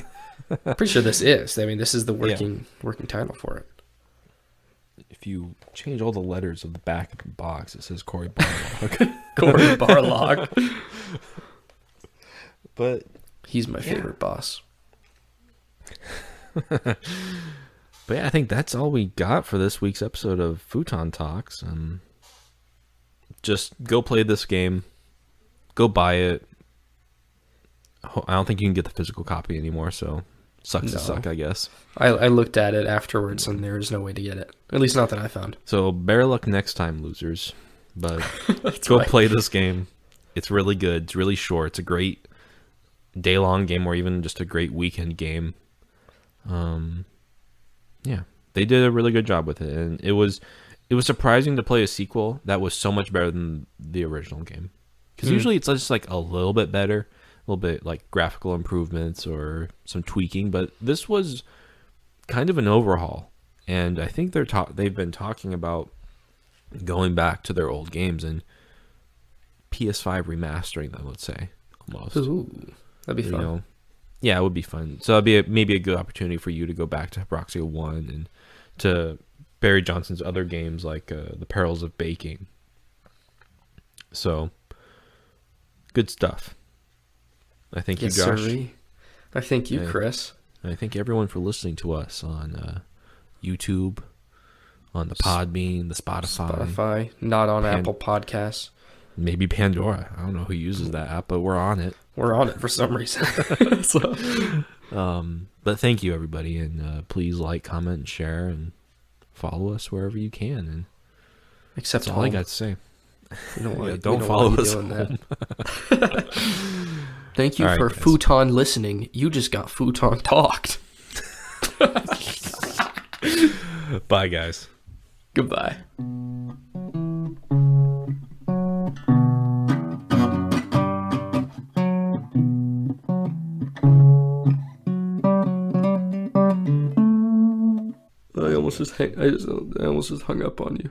Pretty sure this is. I mean, this is the working title for it. if you change all the letters of the back of the box, it says Cory Barlog. Cory Barlog. But He's my favorite boss. But yeah, I think that's all we got for this week's episode of Futon Talks. Just go play this game. Go buy it. I don't think you can get the physical copy anymore, so sucks to suck, I guess. I looked at it afterwards, and there was no way to get it. At least not that I found. So bear luck next time, losers. But go play this game. It's really good. It's really short. It's a great day-long game, or even just a great weekend game. Yeah, they did a really good job with it, and it was surprising to play a sequel that was so much better than the original game. Because usually it's just like a little bit better, a little bit like graphical improvements or some tweaking, but this was kind of an overhaul. And I think they've been talking about going back to their old games and PS5 remastering them, let's say, almost. Ooh, that'd be fun. Yeah, it would be fun. So that'd be maybe a good opportunity for you to go back to Habroxia 1 and to Barry Johnson's other games like The Perils of Baking. So, good stuff. I thank you, Josh. Sirree. I thank you, Chris. I thank everyone for listening to us on YouTube, on the Podbean, the Spotify. Not on Apple Podcasts. Maybe Pandora. I don't know who uses that app, but we're on it. We're on it for some reason. But thank you, everybody, and please like, comment, and share, and follow us wherever you can. And Except that's all I got to say. You know what? Don't follow us home. Thank you for guys. Futon listening. You just got Futon talked. Bye, guys. Goodbye. I almost just hung up on you.